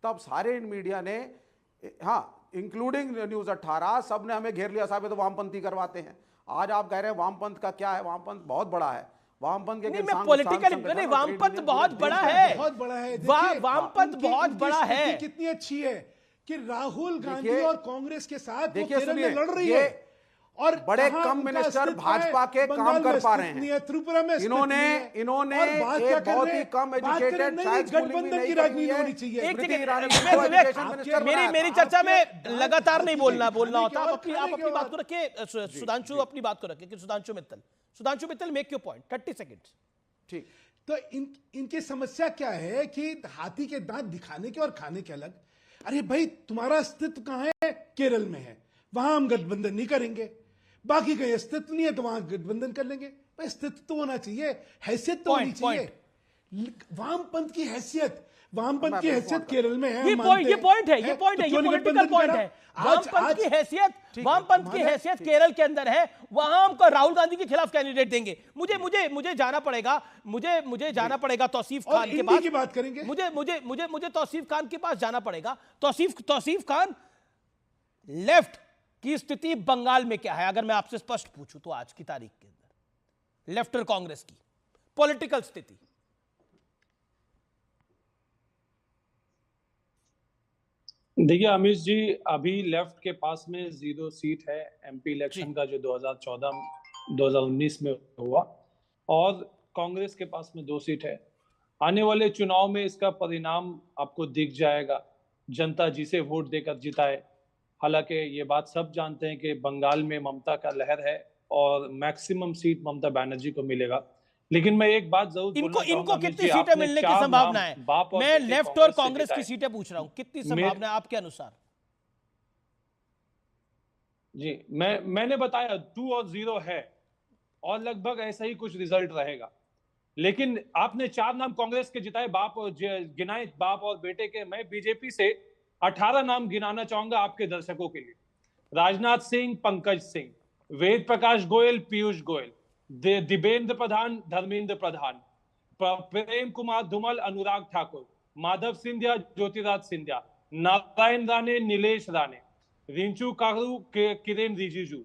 [SPEAKER 12] तब सारे मीडिया ने, हाँ इंक्लूडिंग न्यूज 18, सबने हमें घेर लिया, साहब ये तो वामपंथी करवाते हैं। आज आप कह रहे हैं वामपंथ का क्या है? वामपंथ बहुत बड़ा है। वामपंथ के
[SPEAKER 1] पॉलिटिकल वामपंथ बहुत बड़ा है, वामपंथ बहुत बड़ा है।
[SPEAKER 11] कितनी अच्छी है कि राहुल गांधी और कांग्रेस के साथ केरल में लड़ रही है और
[SPEAKER 12] बड़े कम मिनिस्टर भाजपा के काम कर पा रहे हैं।
[SPEAKER 11] त्रिपुरा में
[SPEAKER 12] इन्होंने एक बहुत ही कम एजुकेटेड, शायद
[SPEAKER 11] गठबंधन की राजनीति होनी चाहिए।
[SPEAKER 1] मेरी चर्चा में लगातार नहीं बोलना होता। आप अपनी बात को रखिए, सुधांशु अपनी बात को रखिए। Sudhanshu Mittal, make your point, 30 seconds.
[SPEAKER 11] ठीक, तो इनकी समस्या क्या है कि हाथी के दांत दिखाने के और खाने के अलग। अरे भाई, तुम्हारा अस्तित्व कहां है? केरल में है, वहां हम गठबंधन नहीं करेंगे। बाकी कहीं अस्तित्व नहीं है तो वहां गठबंधन कर लेंगे। अस्तित्व तो होना चाहिए, हैसियत तो होनी चाहिए। वामपंथ की हैसियत केरल में है।
[SPEAKER 1] ये पॉइंट है, ये पॉलिटिकल पॉइंट है। वामपंथ की हैसियत केरल के अंदर है, वहां हमको राहुल गांधी के खिलाफ कैंडिडेट देंगे। मुझे जाना पड़ेगा, मुझे जाना पड़ेगा तौसीफ खान के पास।
[SPEAKER 11] की बात करेंगे।
[SPEAKER 1] मुझे तौसीफ खान के पास जाना पड़ेगा। तौसीफ खान, लेफ्ट की स्थिति बंगाल में क्या है? अगर मैं आपसे स्पष्ट पूछूं तो आज की तारीख के अंदर लेफ्ट और कांग्रेस की पॉलिटिकल स्थिति।
[SPEAKER 13] देखिए अमीश जी, अभी लेफ्ट के पास में 0 सीट है एमपी इलेक्शन का, जो 2019 में हुआ, और कांग्रेस के पास में 2 सीट है। आने वाले चुनाव में इसका परिणाम आपको दिख जाएगा, जनता जिसे वोट देकर जिताए। हालांकि ये बात सब जानते हैं कि बंगाल में ममता का लहर है और मैक्सिमम सीट ममता बनर्जी को मिलेगा। लेकिन मैं एक बात जरूर
[SPEAKER 1] इनको कितनी सीटें मिलने की संभावना है? मैं लेफ्ट और कांग्रेस की सीटें पूछ रहा हूं, कितनी संभावना है आपके अनुसार?
[SPEAKER 13] जी, मैंने बताया 2 और 0 है और लगभग ऐसा ही कुछ रिजल्ट रहेगा। लेकिन आपने 4 नाम कांग्रेस के जिताए, गिनाए बाप और बेटे के। मैं बीजेपी से 18 नाम गिनाना चाहूंगा आपके दर्शकों के लिए। राजनाथ सिंह, पंकज सिंह, वेद प्रकाश गोयल, पीयूष गोयल, दिवेंद्र प्रधान, धर्मेंद्र प्रधान, प्रेम कुमार धूमल, अनुराग ठाकुर, माधव सिंधिया, ज्योतिराज सिंधिया, नारायण राणे, नीलेश राणे, रिंचू कारू, किरेन रिजिजू,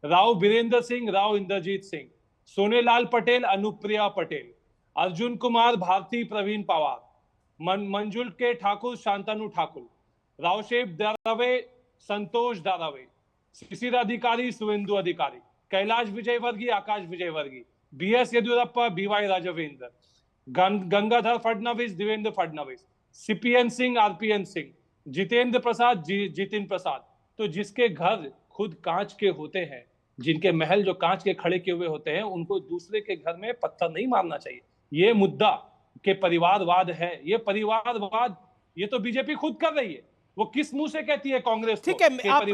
[SPEAKER 13] राव बीरेंद्र सिंह, राव इंद्रजीत सिंह, सोनेलाल पटेल, अनुप्रिया पटेल, अर्जुन कुमार, भारती प्रवीण पवार, मंजुल के ठाकुर, शांतनु ठाकुर, रावशेप दारावे, संतोष दारावे, शिशिर Adhikari, Suvendu Adhikari, Kailash Vijayvargiya, Akash Vijayvargiya, BS Yediyurappa, BY Raghavendra, Gangadhar Fadnavis, Devendra Fadnavis, CPN Singh, RPN Singh, Jitendra Prasad, Jitin Prasad. तो जिसके घर खुद कांच के होते हैं, जिनके महल जो कांच के खड़े किए हुए होते हैं, उनको दूसरे के घर में पत्थर नहीं मारना चाहिए। ये मुद्दा के परिवारवाद है, ये परिवारवाद ये तो बीजेपी खुद कर रही है। वो किस मुंह से कहती है कांग्रेस? ठीक है,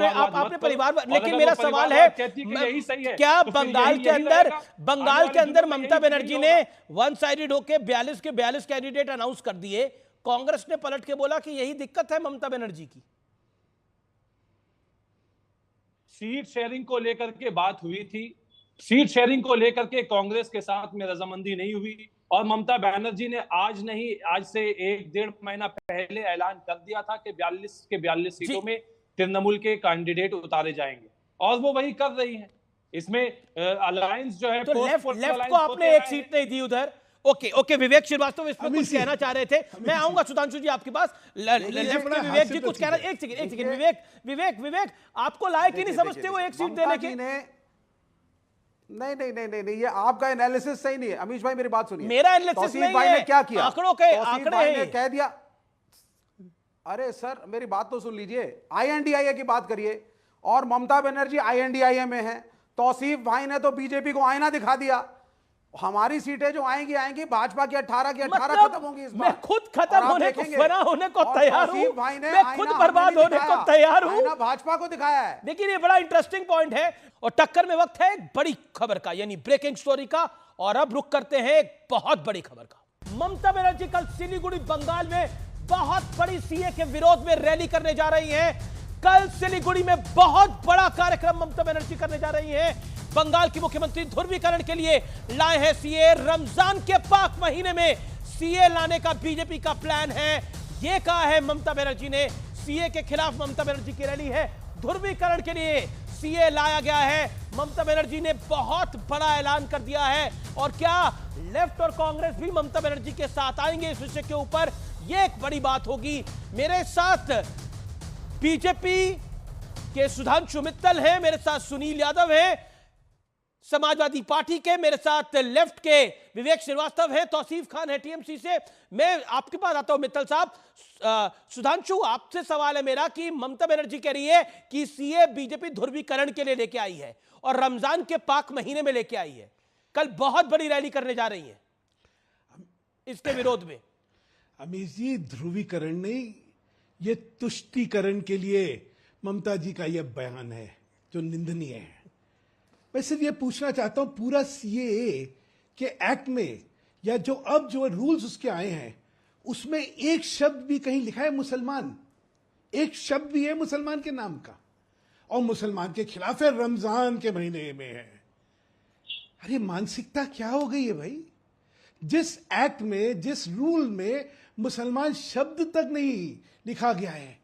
[SPEAKER 1] आपने परिवार, लेकिन मेरा सवाल है,
[SPEAKER 13] यही सही है
[SPEAKER 1] क्या
[SPEAKER 13] तो
[SPEAKER 1] बंगाल के अंदर ममता बनर्जी ने वन साइडेड होके 42 के 42 कैंडिडेट अनाउंस कर दिए, कांग्रेस ने पलट के बोला कि यही दिक्कत है ममता बनर्जी की।
[SPEAKER 13] सीट शेयरिंग को लेकर के बात हुई थी, सीट शेयरिंग को लेकर के कांग्रेस के साथ में रजामंदी नहीं हुई, और ममता बनर्जी ने आज नहीं, आज से 1-1.5 महीना पहले ऐलान कर दिया था कि 42 सीटों में तृणमूल के कैंडिडेट उतारे जाएंगे, और वो वही कर रही है। इसमें अलायंस जो है,
[SPEAKER 1] तो लेफ्ट को आपने एक सीट नहीं दी उधर। ओके विवेक श्रीवास्तव इसमें कुछ कहना चाह रहे थे, मैं आऊंगा सुधांशु जी आपके पास। लेफ्ट के विवेक जी कुछ कह रहे, एक सेकंड विवेक आपको लायक ही नहीं समझते वो एक सीट देने के?
[SPEAKER 12] नहीं, ये आपका एनालिसिस सही नहीं है। अमीश भाई मेरी बात सुनिए,
[SPEAKER 1] मेरा एनालिसिस नहीं है,
[SPEAKER 12] ने क्या किया,
[SPEAKER 1] आंकड़े हैं,
[SPEAKER 12] कह दिया। अरे सर मेरी बात तो सुन लीजिए, INDIA की बात करिए, और ममता बनर्जी INDIA में है, तौसीफ भाई ने तो बीजेपी को आईना दिखा दिया। हमारी सीटें जो आएंगी भाजपा की 18 की 18 खत्म होंगी इस बार।
[SPEAKER 1] मैं खुद खत्म होने को, फना होने को तैयार हूं, मैं खुद बर्बाद होने को तैयार हूं,
[SPEAKER 12] भाजपा को दिखाया है।
[SPEAKER 1] लेकिन ये बड़ा इंटरेस्टिंग पॉइंट है, और टक्कर में वक्त है एक बड़ी खबर का, यानी ब्रेकिंग स्टोरी का। और अब रुक करते हैं एक बहुत बड़ी खबर का। ममता बनर्जी कल सिलीगुड़ी बंगाल में बहुत बड़ी सीए के विरोध में रैली करने जा रही हैं। कल सिलीगुड़ी में बहुत बड़ा कार्यक्रम ममता बनर्जी करने जा रही हैं। बंगाल की मुख्यमंत्री ध्रुवीकरण के लिए लाए हैं सीए। रमजान के पाक महीने में सीए लाने का बीजेपी का प्लान है, यह कहा है ममता बनर्जी ने। सीए के खिलाफ ममता बनर्जी की रैली है, ध्रुवीकरण के लिए सीए लाया गया है। ममता बनर्जी ने बहुत बड़ा ऐलान कर दिया है, और क्या लेफ्ट और कांग्रेस भी ममता बनर्जी के साथ आएंगे इस विषय के ऊपर, यह एक बड़ी बात होगी। मेरे साथ बीजेपी के सुधांशु मित्तल हैं, मेरे साथ सुनील यादव हैं समाजवादी पार्टी के, मेरे साथ लेफ्ट के विवेक श्रीवास्तव हैं, तौसीफ खान है टीएमसी से। मैं आपके पास आता हूं मित्तल साहब। सुधांशु आपसे सवाल है मेरा कि ममता बनर्जी कह रही है कि सीए बीजेपी ध्रुवीकरण के लिए लेके आई है और रमजान के पाक महीने में लेके आई है, कल बहुत बड़ी रैली करने जा रही है इसके विरोध में।
[SPEAKER 11] अमीश जी, ध्रुवीकरण नहीं, ये तुष्टीकरण के लिए ममता जी का यह बयान है जो निंदनीय है। मैं सिर्फ ये पूछना चाहता हूं, पूरा सीएए के एक्ट में या जो रूल्स उसके आए हैं उसमें एक शब्द भी कहीं लिखा है मुसलमान? एक शब्द भी है मुसलमान के नाम का? और मुसलमान के खिलाफ है, रमजान के महीने में है। अरे मानसिकता क्या हो गई है भाई? जिस एक्ट में, जिस रूल में मुसलमान शब्द तक नहीं लिखा गया है,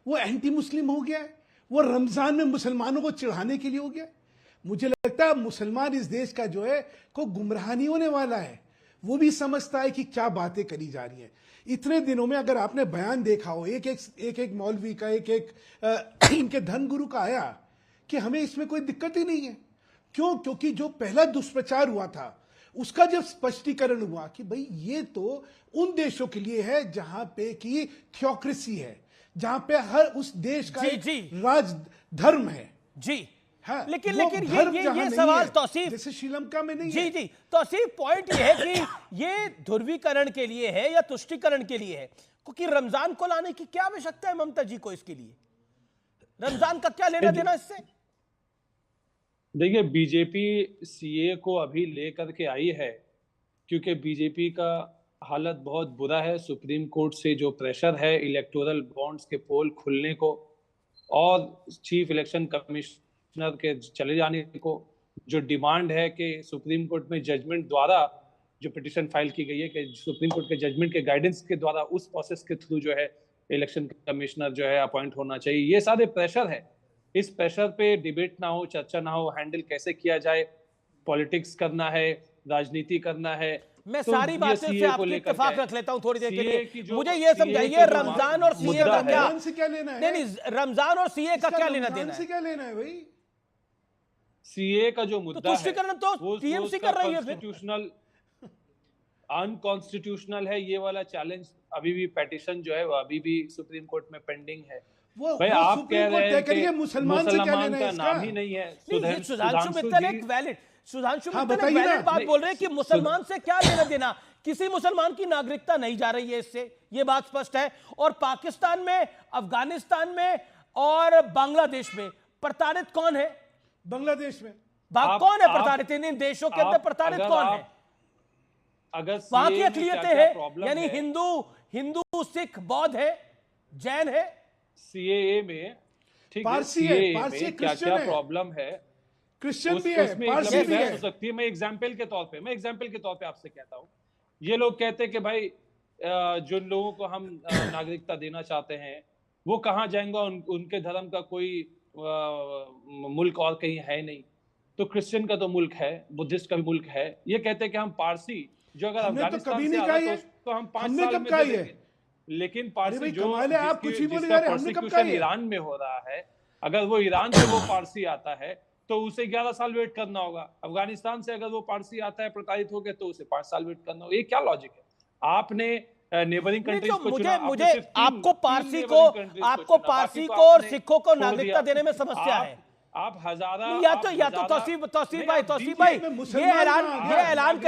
[SPEAKER 11] वो एंटी मुस्लिम हो गया है, वो रमजान में मुसलमानों को चिढ़ाने के लिए हो गया। मुझे लगता है मुसलमान इस देश का जो है को गुमराह नहीं होने वाला है, वो भी समझता है कि क्या बातें करी जा रही हैं। इतने दिनों में अगर आपने बयान देखा हो, एक मौलवी का, इनके धर्मगुरु का आया कि हमें इसमें कोई दिक्कत ही नहीं है। क्यों? क्योंकि जो पहला दुष्प्रचार हुआ था उसका जब स्पष्टीकरण हुआ कि भाई ये तो उन देशों के लिए है जहां पे की थियोक्रेसी है, जहां पे हर उस देश का राज धर्म है
[SPEAKER 1] जी।
[SPEAKER 11] हाँ,
[SPEAKER 1] लेकिन ये सवाल तौसीफ,
[SPEAKER 11] जैसे श्रीलंका में नहीं
[SPEAKER 1] है। जी तौसीफ, पॉइंट ये है कि ये ध्रुवीकरण के लिए है या तुष्टीकरण के लिए है, क्योंकि रमजान को लाने की क्या आवश्यकता है ममता जी को? इसके लिए रमजान का क्या लेना देना इससे?
[SPEAKER 13] देखिए, बीजेपी सीए को अभी लेकर के आई है क्योंकि बीजेपी का हालत बहुत बुरा है। सुप्रीम कोर्ट से जो प्रेशर है इलेक्टोरल बॉन्ड्स के पोल खुलने को और चीफ इलेक्शन कमिश्नर के चले जाने को, जो डिमांड है कि सुप्रीम कोर्ट में जजमेंट द्वारा जो पिटिशन फाइल की गई है कि सुप्रीम कोर्ट के जजमेंट के गाइडेंस के द्वारा उस प्रोसेस के थ्रू जो है इलेक्शन कमिश्नर जो है अपॉइंट होना चाहिए, ये सारे प्रेशर है। इस प्रेशर पे डिबेट ना हो, चर्चा ना हो, हैंडल कैसे किया जाए, पॉलिटिक्स करना है, राजनीति करना है।
[SPEAKER 1] मैं
[SPEAKER 13] तो
[SPEAKER 1] सारी
[SPEAKER 13] ये
[SPEAKER 1] बातें
[SPEAKER 13] CA
[SPEAKER 1] से
[SPEAKER 13] को
[SPEAKER 1] आपकी
[SPEAKER 13] लेकर
[SPEAKER 1] इत्तेफाक
[SPEAKER 13] के
[SPEAKER 1] रख लेता हूं थोड़ी देर के
[SPEAKER 13] CA की
[SPEAKER 1] लिए।
[SPEAKER 13] जो-
[SPEAKER 1] मुझे ये
[SPEAKER 13] CA
[SPEAKER 1] समझाइए
[SPEAKER 13] का जो
[SPEAKER 1] रमजान और सीए
[SPEAKER 13] मुद्दा
[SPEAKER 1] का
[SPEAKER 13] है,
[SPEAKER 1] क्या,
[SPEAKER 11] रमजान से क्या लेना है?
[SPEAKER 1] नहीं रमजान और सीए का क्या लेना देना
[SPEAKER 11] से
[SPEAKER 1] है?
[SPEAKER 11] क्या लेना है भाई?
[SPEAKER 13] सीए का जो मुद्दा है
[SPEAKER 1] तुष्टिकरण तो
[SPEAKER 13] वो
[SPEAKER 1] टीएमसी कर रही है फिर।
[SPEAKER 13] कॉन्स्टिट्यूशनल अनकॉन्स्टिट्यूशनल है। ये वाला चैलेंज अभी भी पेटिशन जो है वो अभी भी सुप्रीम कोर्ट में पेंडिंग है। भाई आप कह रहे हैं कि
[SPEAKER 11] मुसलमान से क्या लेना है
[SPEAKER 13] का
[SPEAKER 11] इसका?
[SPEAKER 13] नाम ही नहीं है।
[SPEAKER 1] सुधांशु मित्तल एक वैलिड
[SPEAKER 11] हाँ,
[SPEAKER 1] बात बोल रहे हैं कि मुसलमान से क्या लेना देना, किसी मुसलमान की नागरिकता नहीं जा रही है इससे, ये बात स्पष्ट है। और पाकिस्तान में, अफगानिस्तान में और बांग्लादेश में प्रताड़ित कौन है?
[SPEAKER 11] बांग्लादेश में
[SPEAKER 1] कौन है प्रताड़ित? इन देशों के अंदर प्रताड़ित कौन है?
[SPEAKER 13] अगर
[SPEAKER 1] वहां की अकलियतें हैं, यानी हिंदू सिख बौद्ध है, जैन है।
[SPEAKER 13] सीएए में ठीक है,
[SPEAKER 11] पारसी है,
[SPEAKER 13] CAA
[SPEAKER 11] पारसी
[SPEAKER 13] में
[SPEAKER 11] क्रिश्चियन
[SPEAKER 13] क्या
[SPEAKER 11] है,
[SPEAKER 13] प्रॉब्लम है,
[SPEAKER 11] क्रिश्चियन भी है, पारसी भी है।
[SPEAKER 13] हो सकती है। मैं एग्जाम्पल के तौर पे आपसे कहता हूं, ये लोग कहते हैं कि भाई जिन लोगों को हम नागरिकता देना चाहते हैं वो कहाँ जाएंगे, उनके धर्म का कोई मुल्क और कहीं है नहीं। तो क्रिश्चियन का तो मुल्क है, बुद्धिस्ट का भी मुल्क है। ये कहते हैं कि हम पारसी जो अगर अफगानिस्तान से आता है तो हम 5 साल में दे देंगे। लेकिन पारसी जो
[SPEAKER 11] आप कुछ ही बोल
[SPEAKER 13] जिसका
[SPEAKER 11] रहे हैं, हमने कब कहा
[SPEAKER 13] प्रोसिक्यूशन
[SPEAKER 11] ये?
[SPEAKER 13] ईरान में हो रहा है, अगर वो ईरान से वो पारसी आता है तो उसे 11 साल वेट करना होगा। अफगानिस्तान से अगर वो पारसी आता है प्रताड़ित हो गया तो उसे 5 साल वेट करना होगा। ये क्या लॉजिक है? आपने नेबरिंग कंट्रीज को चुना,
[SPEAKER 1] मुझे आपको पारसी को और सिखों को नागरिकता देने में समस्या है।
[SPEAKER 13] आप हजारा
[SPEAKER 1] या तो तौसीफ भाई ये ऐलान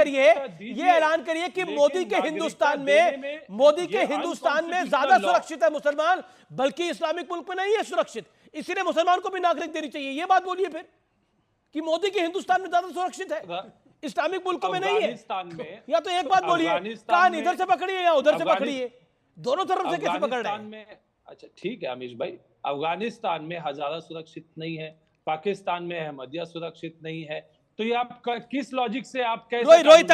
[SPEAKER 1] करिए कि मोदी के हिंदुस्तान में ज्यादा सुरक्षित है मुसलमान, बल्कि इस्लामिक मुल्क में नहीं है सुरक्षित, इसीलिए मुसलमान को भी नागरिक देनी चाहिए। ये बात बोलिए फिर कि मोदी के हिंदुस्तान में ज्यादा सुरक्षित है, इस्लामिक मुल्कों में नहीं है। या तो एक बात बोलिए, कान इधर से पकड़िए या उधर से पकड़िए, दोनों तरफ से कैसे पकड़ रहे हैं?
[SPEAKER 13] अच्छा ठीक है अमीश भाई, अफगानिस्तान में हजारा सुरक्षित नहीं है, पाकिस्तान में अहमदिया सुरक्षित नहीं है, तो ये आप किस लॉजिक से आप कैसे?
[SPEAKER 1] रोहित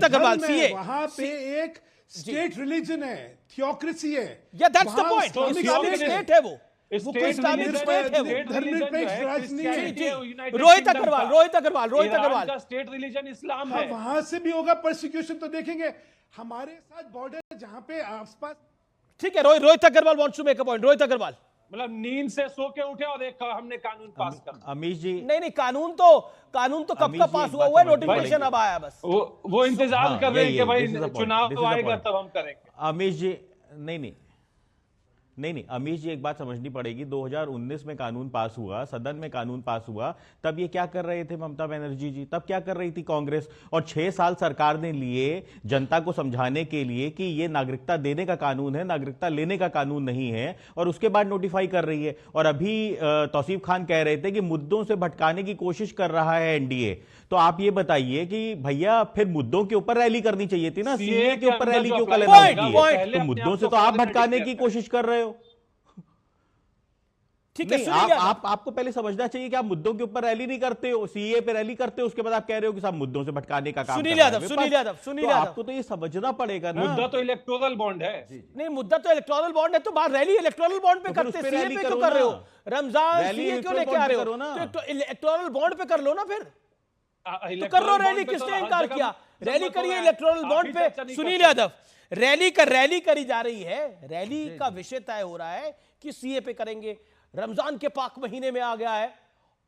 [SPEAKER 1] अग्रवाल सीए,
[SPEAKER 11] वहां पे एक स्टेट रिलीजन है, थियोक्रेसी है।
[SPEAKER 1] या that's the point, Islamic state है वो कोई इस्लामिक स्टेट है वो।
[SPEAKER 11] धर्मनिरपेक्ष राजनीति।
[SPEAKER 1] रोहित अग्रवाल
[SPEAKER 13] का स्टेट रिलीजन इस्लाम है।
[SPEAKER 11] वहां से भी होगा परसिक्यूशन, तो देखेंगे हमारे साथ बॉर्डर जहां पे आसपास।
[SPEAKER 1] ठीक है, Rohit Agarwal wants to make a point. Rohit Agarwal
[SPEAKER 13] मतलब नींद से सो के उठे और एक हमने कानून पास कर।
[SPEAKER 9] अमीश जी
[SPEAKER 1] नहीं कानून तो कब का पास हुआ है, नोटिफिकेशन अब आया बस।
[SPEAKER 13] वो इंतजार कर रहे हैं कि भाई चुनाव आएगा तब हम करेंगे।
[SPEAKER 9] अमीश जी नहीं, अमीश जी एक बात समझनी पड़ेगी। 2019 में कानून पास हुआ, सदन में कानून पास हुआ, तब ये क्या कर रहे थे ममता बनर्जी जी? तब क्या कर रही थी कांग्रेस? और 6 साल सरकार ने लिए जनता को समझाने के लिए कि ये नागरिकता देने का कानून है, नागरिकता लेने का कानून नहीं है, और उसके बाद नोटिफाई कर रही है। और अभी तौसीफ खान कह रहे थे कि मुद्दों से भटकाने की कोशिश कर रहा है एनडीए। तो आप ये बताइए कि भैया फिर मुद्दों के ऊपर रैली करनी चाहिए थी ना, सीए के ऊपर रैली क्यों कर लेना होती है? तो मुद्दों से तो आप भटकाने की कोशिश कर रहे हो।
[SPEAKER 1] ठीक है,
[SPEAKER 9] आपको पहले समझना चाहिए कि आप मुद्दों के ऊपर रैली नहीं करते हो, सीए पे रैली करते हो, उसके बाद आप कह रहे हो कि सब मुद्दों से भटकाने का काम।
[SPEAKER 1] सुनील यादव
[SPEAKER 9] आपको तो ये समझना पड़ेगा ना।
[SPEAKER 13] मुद्दा तो इलेक्टोरल बॉन्ड है।
[SPEAKER 1] नहीं, मुद्दा तो इलेक्टोरल बॉन्ड है, तो बाहर रैली इलेक्टोरल बॉन्ड पे करते, सीए पे क्यों कर रहे हो? रमजान सीए क्यों लेके आ रहे हो? तो इलेक्टोरल बॉन्ड पे कर लो ना फिर, तो कर लो रैली। किसने इनकार किया? रैली करिए इलेक्टोरल बॉन्ड पे। सुनील यादव, रैली करी जा रही है, रैली का विषय तय हो रहा है कि सीए पे करेंगे। रमजान के पाक महीने में आ गया है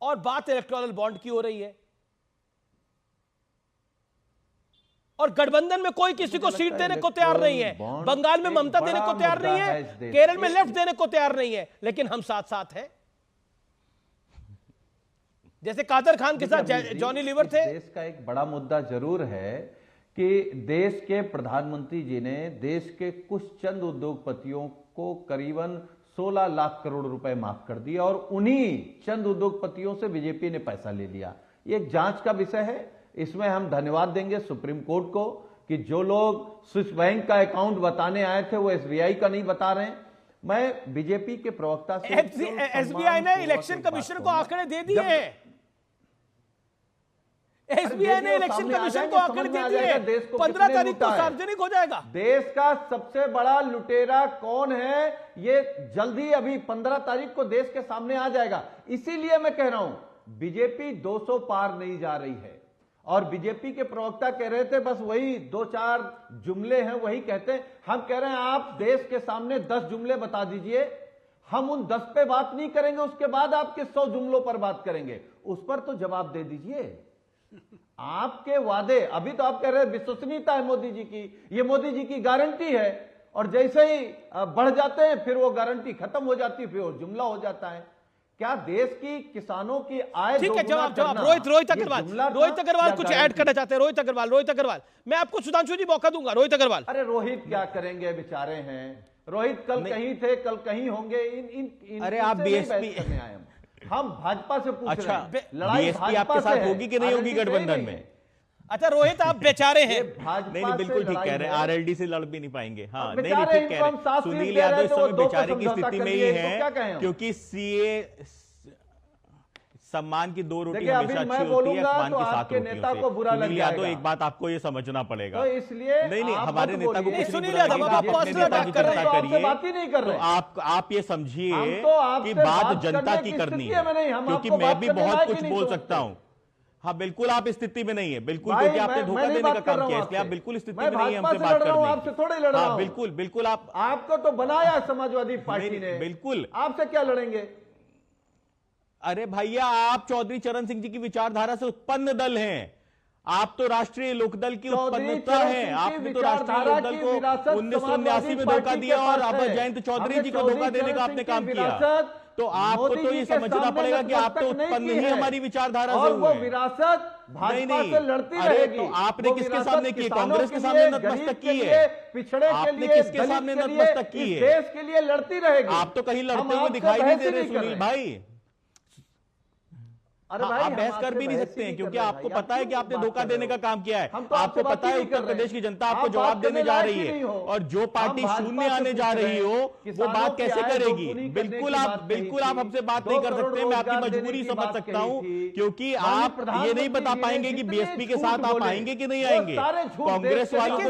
[SPEAKER 1] और बात इलेक्टोरल बॉन्ड की हो रही है, और गठबंधन में कोई किसी को सीट देने को तैयार नहीं है। बंगाल में ममता देने को तैयार नहीं है, केरल में लेफ्ट देने को तैयार नहीं है, लेकिन हम साथ साथ हैं। जैसे कादर खान के साथ जॉनी लीवर थे।
[SPEAKER 10] देश का एक बड़ा मुद्दा जरूर है कि देश के प्रधानमंत्री जी ने देश के कुछ चंद उद्योगपतियों को करीबन 16 लाख करोड़ रुपए माफ कर दिया, और उन्हीं चंद उद्योगपतियों से बीजेपी ने पैसा ले लिया। ये एक जांच का विषय है। इसमें हम धन्यवाद देंगे सुप्रीम कोर्ट को कि जो लोग स्विस बैंक का अकाउंट बताने आए थे वो एसबीआई का नहीं बता रहे हैं। मैं बीजेपी के प्रवक्ता से,
[SPEAKER 1] एसबीआई ने इलेक्शन कमिश्नर को आंकड़े दे दिए हैं। एसबीआई ने इलेक्शन कमीशन को आंकड़े दे दिए, 15 तारीख को सार्वजनिक हो जाएगा।
[SPEAKER 10] देश का सबसे बड़ा लुटेरा कौन है ये जल्दी अभी 15 तारीख को देश के सामने आ जाएगा। इसीलिए मैं कह रहा हूं बीजेपी 200 पार नहीं जा रही है। और बीजेपी के प्रवक्ता कह रहे थे बस वही 2-4 जुमले हैं वही कहते हैं। हम कह रहे हैं आप देश के सामने 10 जुमले बता दीजिए, हम उन 10 पे बात नहीं करेंगे, उसके बाद आपके 100 जुमलों पर बात करेंगे, उस पर तो जवाब दे दीजिए। आपके वादे, अभी तो आप कह रहे हैं विश्वसनीयता है मोदी जी की, ये मोदी जी की गारंटी है, और जैसे ही बढ़ जाते हैं फिर वो गारंटी खत्म हो जाती है, फिर वो जुमला हो जाता है। क्या देश की किसानों की आय
[SPEAKER 1] ठीक है, जवाब रोहित अग्रवाल कुछ ऐड करना चाहते हैं। रोहित अग्रवाल मैं आपको सुधांशु जी मौका दूंगा। रोहित अग्रवाल।
[SPEAKER 10] अरे रोहित क्या करेंगे, बेचारे हैं रोहित, कल कहीं थे कल कहीं होंगे।
[SPEAKER 9] अरे आप बीएसपी
[SPEAKER 10] हम भाजपा से पूछ रहे हैं,
[SPEAKER 9] लड़ाई बीएसपी आपके साथ होगी कि नहीं होगी गठबंधन में?
[SPEAKER 1] अच्छा रोहित आप बेचारे हैं।
[SPEAKER 9] नहीं बिल्कुल ठीक कह रहे हैं, आरएलडी से लड़ भी नहीं पाएंगे। हाँ नहीं ठीक कह रहे हैं। सुनील यादव इस समय बेचारे की स्थिति में ही है क्योंकि सीए सम्मान की 2 रोटी हमेशा अच्छी होती है, अपमान की 7 रोटियों से। सुनील यादव एक बात आपको ये समझना पड़ेगा,
[SPEAKER 10] इसलिए
[SPEAKER 9] नहीं हमारे नेता को कुछ
[SPEAKER 1] सुनील यादव आप
[SPEAKER 9] अपने नेता की चर्चा करिए,
[SPEAKER 10] बात ही नहीं कर रहे।
[SPEAKER 9] तो आप ये समझिए कि बात जनता की करनी है, क्योंकि मैं भी बहुत कुछ बोल सकता हूँ। हाँ बिल्कुल आप स्थिति में नहीं है, बिल्कुल क्योंकि आपने धोखा देने का काम किया, इसलिए आप बिल्कुल स्थिति में नहीं है हमसे बात करने।
[SPEAKER 10] आपसे थोड़े लड़ रहा हूं।
[SPEAKER 9] बिल्कुल
[SPEAKER 10] आपको तो बनाया समाजवादी पार्टी ने,
[SPEAKER 9] बिल्कुल
[SPEAKER 10] आपसे क्या लड़ेंगे?
[SPEAKER 9] अरे भैया आप चौधरी चरण सिंह जी की विचारधारा से उत्पन्न दल हैं, आप तो राष्ट्रीय लोकदल की उत्पन्नता है। आपने तो राष्ट्रीय लोकदल को 1979 में धोखा दिया और अब जयंत चौधरी जी को धोखा देने का आपने काम किया। तो आपको तो ये समझना पड़ेगा कि आप तो उत्पन्न ही हमारी विचारधारा से हुए।
[SPEAKER 10] विरासत भाजपा से लड़ती रहेगी।
[SPEAKER 9] तो आपने किसके सामने की? कांग्रेस के सामने नतमस्तक की है।
[SPEAKER 10] पिछड़े के लिए,
[SPEAKER 9] किसके सामने नतमस्तक की है?
[SPEAKER 10] देश के लिए लड़ती रहेगी।
[SPEAKER 9] आप तो कहीं लड़ते हुए दिखाई नहीं दे रहे सुनील भाई।
[SPEAKER 10] अरे भाई
[SPEAKER 9] आप बहस कर भी नहीं सकते हैं क्योंकि आपको पता है कि आपने धोखा देने का काम किया है। आपको पता है उत्तर प्रदेश की जनता आपको जवाब देने जा रही है, और जो पार्टी शून्य आने जा रही हो वो बात कैसे करेगी? बिल्कुल आप हमसे बात नहीं कर सकते। मैं आपकी मजबूरी समझ सकता हूँ क्योंकि आप ये नहीं बता पाएंगे कि बीएसपी के साथ आप आएंगे कि नहीं आएंगे। कांग्रेस वालों को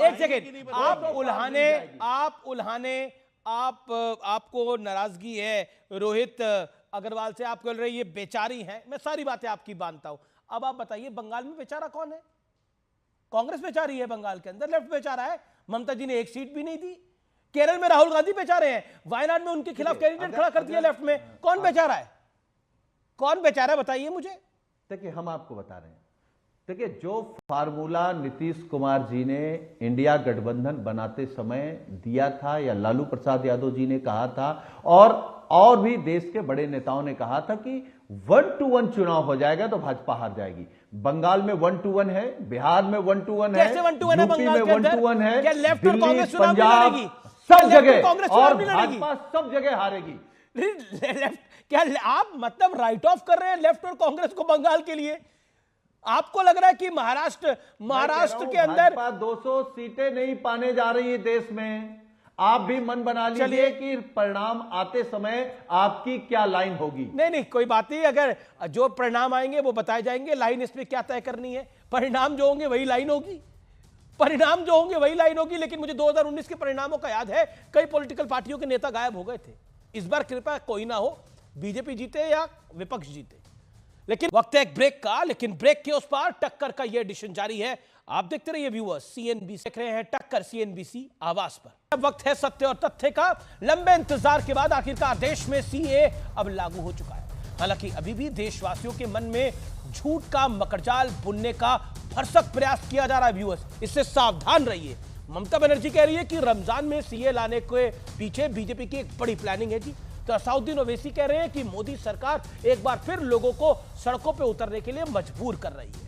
[SPEAKER 1] एक सेकेंड आप उल्हाने आपको नाराजगी है रोहित अग्रवाल से, आप कह रहे ये बेचारी हैं। मैं सारी बातें आपकी मानता हूं। अब आप बताइए बंगाल में बेचारा कौन है? कांग्रेस बेचारी है बंगाल के अंदर, लेफ्ट बेचारा है। ममता जी ने एक सीट भी नहीं दी। केरल में राहुल गांधी बेचारे हैं, वायनाड में उनके खिलाफ कैंडिडेट खड़ा कर दिया लेफ्ट में। कौन बेचारा है? कौन बेचारा है बताइए मुझे।
[SPEAKER 10] देखिए हम आपको बता रहे हैं, देखिए जो फार्मूला नीतीश कुमार जी ने इंडिया गठबंधन बनाते समय दिया था या लालू प्रसाद यादव जी ने कहा था और भी देश के बड़े नेताओं ने कहा था कि 1 to 1 चुनाव हो जाएगा तो भाजपा हार जाएगी। बंगाल में 1 to 1 है, बिहार में 1 to 1 है, यूपी में 1 to 1 है, दिल्ली, पंजाब सब जगह, और भाजपा सब जगह हारेगी।
[SPEAKER 1] क्या आप मतलब राइट ऑफ कर रहे हैं लेफ्ट और कांग्रेस को बंगाल के लिए? आपको लग रहा है कि महाराष्ट्र के अंदर
[SPEAKER 10] 200 सीटें नहीं पाने जा रही है देश में। आप भी मन बना लीजिए कि परिणाम आते समय आपकी क्या लाइन होगी।
[SPEAKER 1] नहीं कोई बात नहीं, अगर जो परिणाम आएंगे वो बताए जाएंगे। लाइन इसमें क्या तय करनी है? परिणाम जो होंगे वही लाइन होगी, परिणाम जो होंगे वही लाइन होगी। लेकिन मुझे 2019 के परिणामों का याद है, कई पॉलिटिकल पार्टियों के नेता गायब हो गए थे। इस बार कृपया कोई ना हो, बीजेपी जीते या विपक्ष जीते। लेकिन वक्त है एक ब्रेक का, लेकिन ब्रेक के उस पार टक्कर का यह एडिशन जारी है। आप देखते रहिए व्यूअर्स, सीएनबीसी देख रहे हैं टक्कर सीएनबीसी आवाज पर। अब वक्त है सत्य और तथ्य का। लंबे इंतजार के बाद आखिरकार देश में सीए अब लागू हो चुका है। हालांकि अभी भी देशवासियों के मन में झूठ का मकड़जाल बुनने का भरसक प्रयास किया जा रहा है। व्यूअर्स, इससे सावधान रहिए। ममता बनर्जी कह रही है कि रमजान में सीए लाने के पीछे बीजेपी की एक बड़ी प्लानिंग है जी। तो असाउद्दीन ओवैसी कह रहे हैं कि मोदी सरकार एक बार फिर लोगों को सड़कों पर उतरने के लिए मजबूर कर रही है।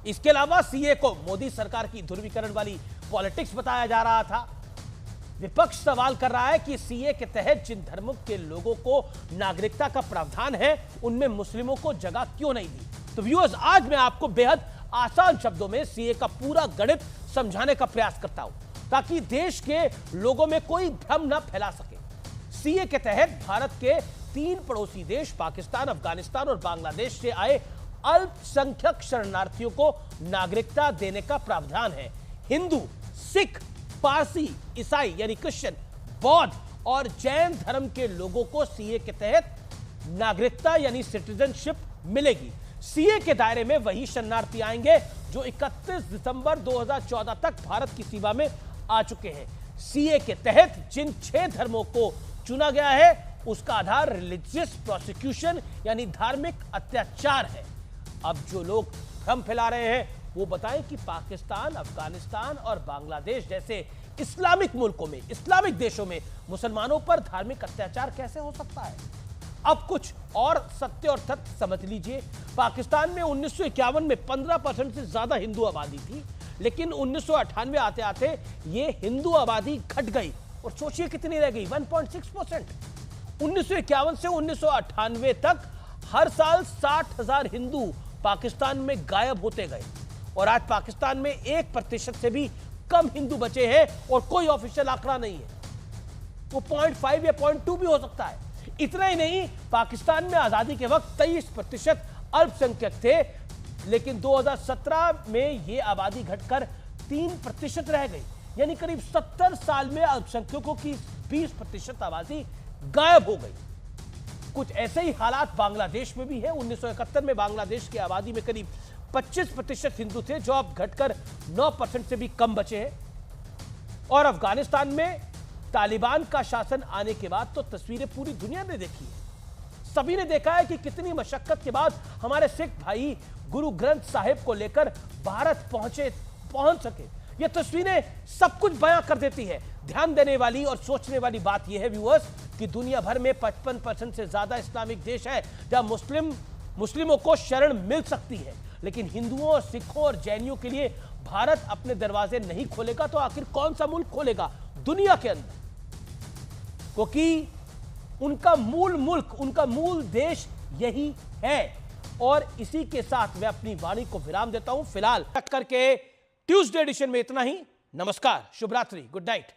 [SPEAKER 1] इसके अलावा सीए को मोदी सरकार की ध्रुवीकरण वाली पॉलिटिक्स बताया जा रहा था। विपक्ष सवाल कर रहा है कि सीए के तहत जिन धर्मों के लोगों को नागरिकता का प्रावधान है उनमें मुस्लिमों को जगह क्यों नहीं दी। तो व्यूअर्स, आज मैं आपको बेहद आसान शब्दों में सीए का पूरा गणित समझाने का प्रयास करता हूं ताकि देश के लोगों में कोई भ्रम न फैला सके। सीए के तहत भारत के 3 पड़ोसी देश पाकिस्तान, अफगानिस्तान और बांग्लादेश से आए अल्पसंख्यक शरणार्थियों को नागरिकता देने का प्रावधान है। हिंदू, सिख, पारसी, ईसाई यानी क्रिश्चियन, बौद्ध और जैन धर्म के लोगों को सीए के तहत नागरिकता यानी सिटीजनशिप मिलेगी। सीए के दायरे में वही शरणार्थी आएंगे जो 31 दिसंबर 2014 तक भारत की सीमा में आ चुके हैं। सीए के तहत जिन 6 धर्मों को चुना गया है उसका आधार रिलीजियस प्रोसिक्यूशन यानी धार्मिक अत्याचार है। अब जो लोग भ्रम फैला रहे हैं वो बताएं कि पाकिस्तान, अफगानिस्तान और बांग्लादेश जैसे इस्लामिक मुल्कों में, इस्लामिक देशों में मुसलमानों पर धार्मिक अत्याचार कैसे हो सकता है। अब कुछ और सत्य और तथ्य समझ लीजिए। पाकिस्तान में 1951 में 15% से ज्यादा हिंदू आबादी थी, लेकिन 1998 आते आते ये हिंदू आबादी घट गई और सोचिए कितनी रह गई, 1.6%। 1951 से 1998 तक हर साल 60,000 हिंदू पाकिस्तान में गायब होते गए और आज पाकिस्तान में 1% से भी कम हिंदू बचे हैं और कोई ऑफिशियल आंकड़ा नहीं है। वो 0.5 या 0.2 भी हो सकता है। इतना ही नहीं, पाकिस्तान में आजादी के वक्त 23% अल्पसंख्यक थे, लेकिन 2017 में यह आबादी घटकर 3% रह गई, यानी करीब 70 साल में अल्पसंख्यकों की 20% आबादी गायब हो गई। कुछ ऐसे ही हालात बांग्लादेश में भी है। 1971 में बांग्लादेश की आबादी में करीब 25% हिंदू थे, जो अब घटकर 9% से भी कम बचे हैं। और अफगानिस्तान में तालिबान का शासन आने के बाद तो तस्वीरें पूरी दुनिया ने देखी है। सभी ने देखा है कि कितनी मशक्कत के बाद हमारे सिख भाई गुरु ग्रंथ साहिब को लेकर भारत पहुंच सके। ये तस्वीरें सब कुछ बयां कर देती है। ध्यान देने वाली और सोचने वाली बात यह है व्यूअर्स कि दुनिया भर में 55% से ज्यादा इस्लामिक देश है जहां मुस्लिमों को शरण मिल सकती है, लेकिन हिंदुओं और सिखों और जैनियों के लिए भारत अपने दरवाजे नहीं खोलेगा तो आखिर कौन सा मुल्क खोलेगा दुनिया के अंदर, क्योंकि उनका मूल मुल्क, उनका मूल देश यही है। और इसी के साथ मैं अपनी वाणी को विराम देता हूं। फिलहाल टक्कर के ट्यूसडे एडिशन में इतना ही। नमस्कार, शुभ रात्रि, गुड नाइट।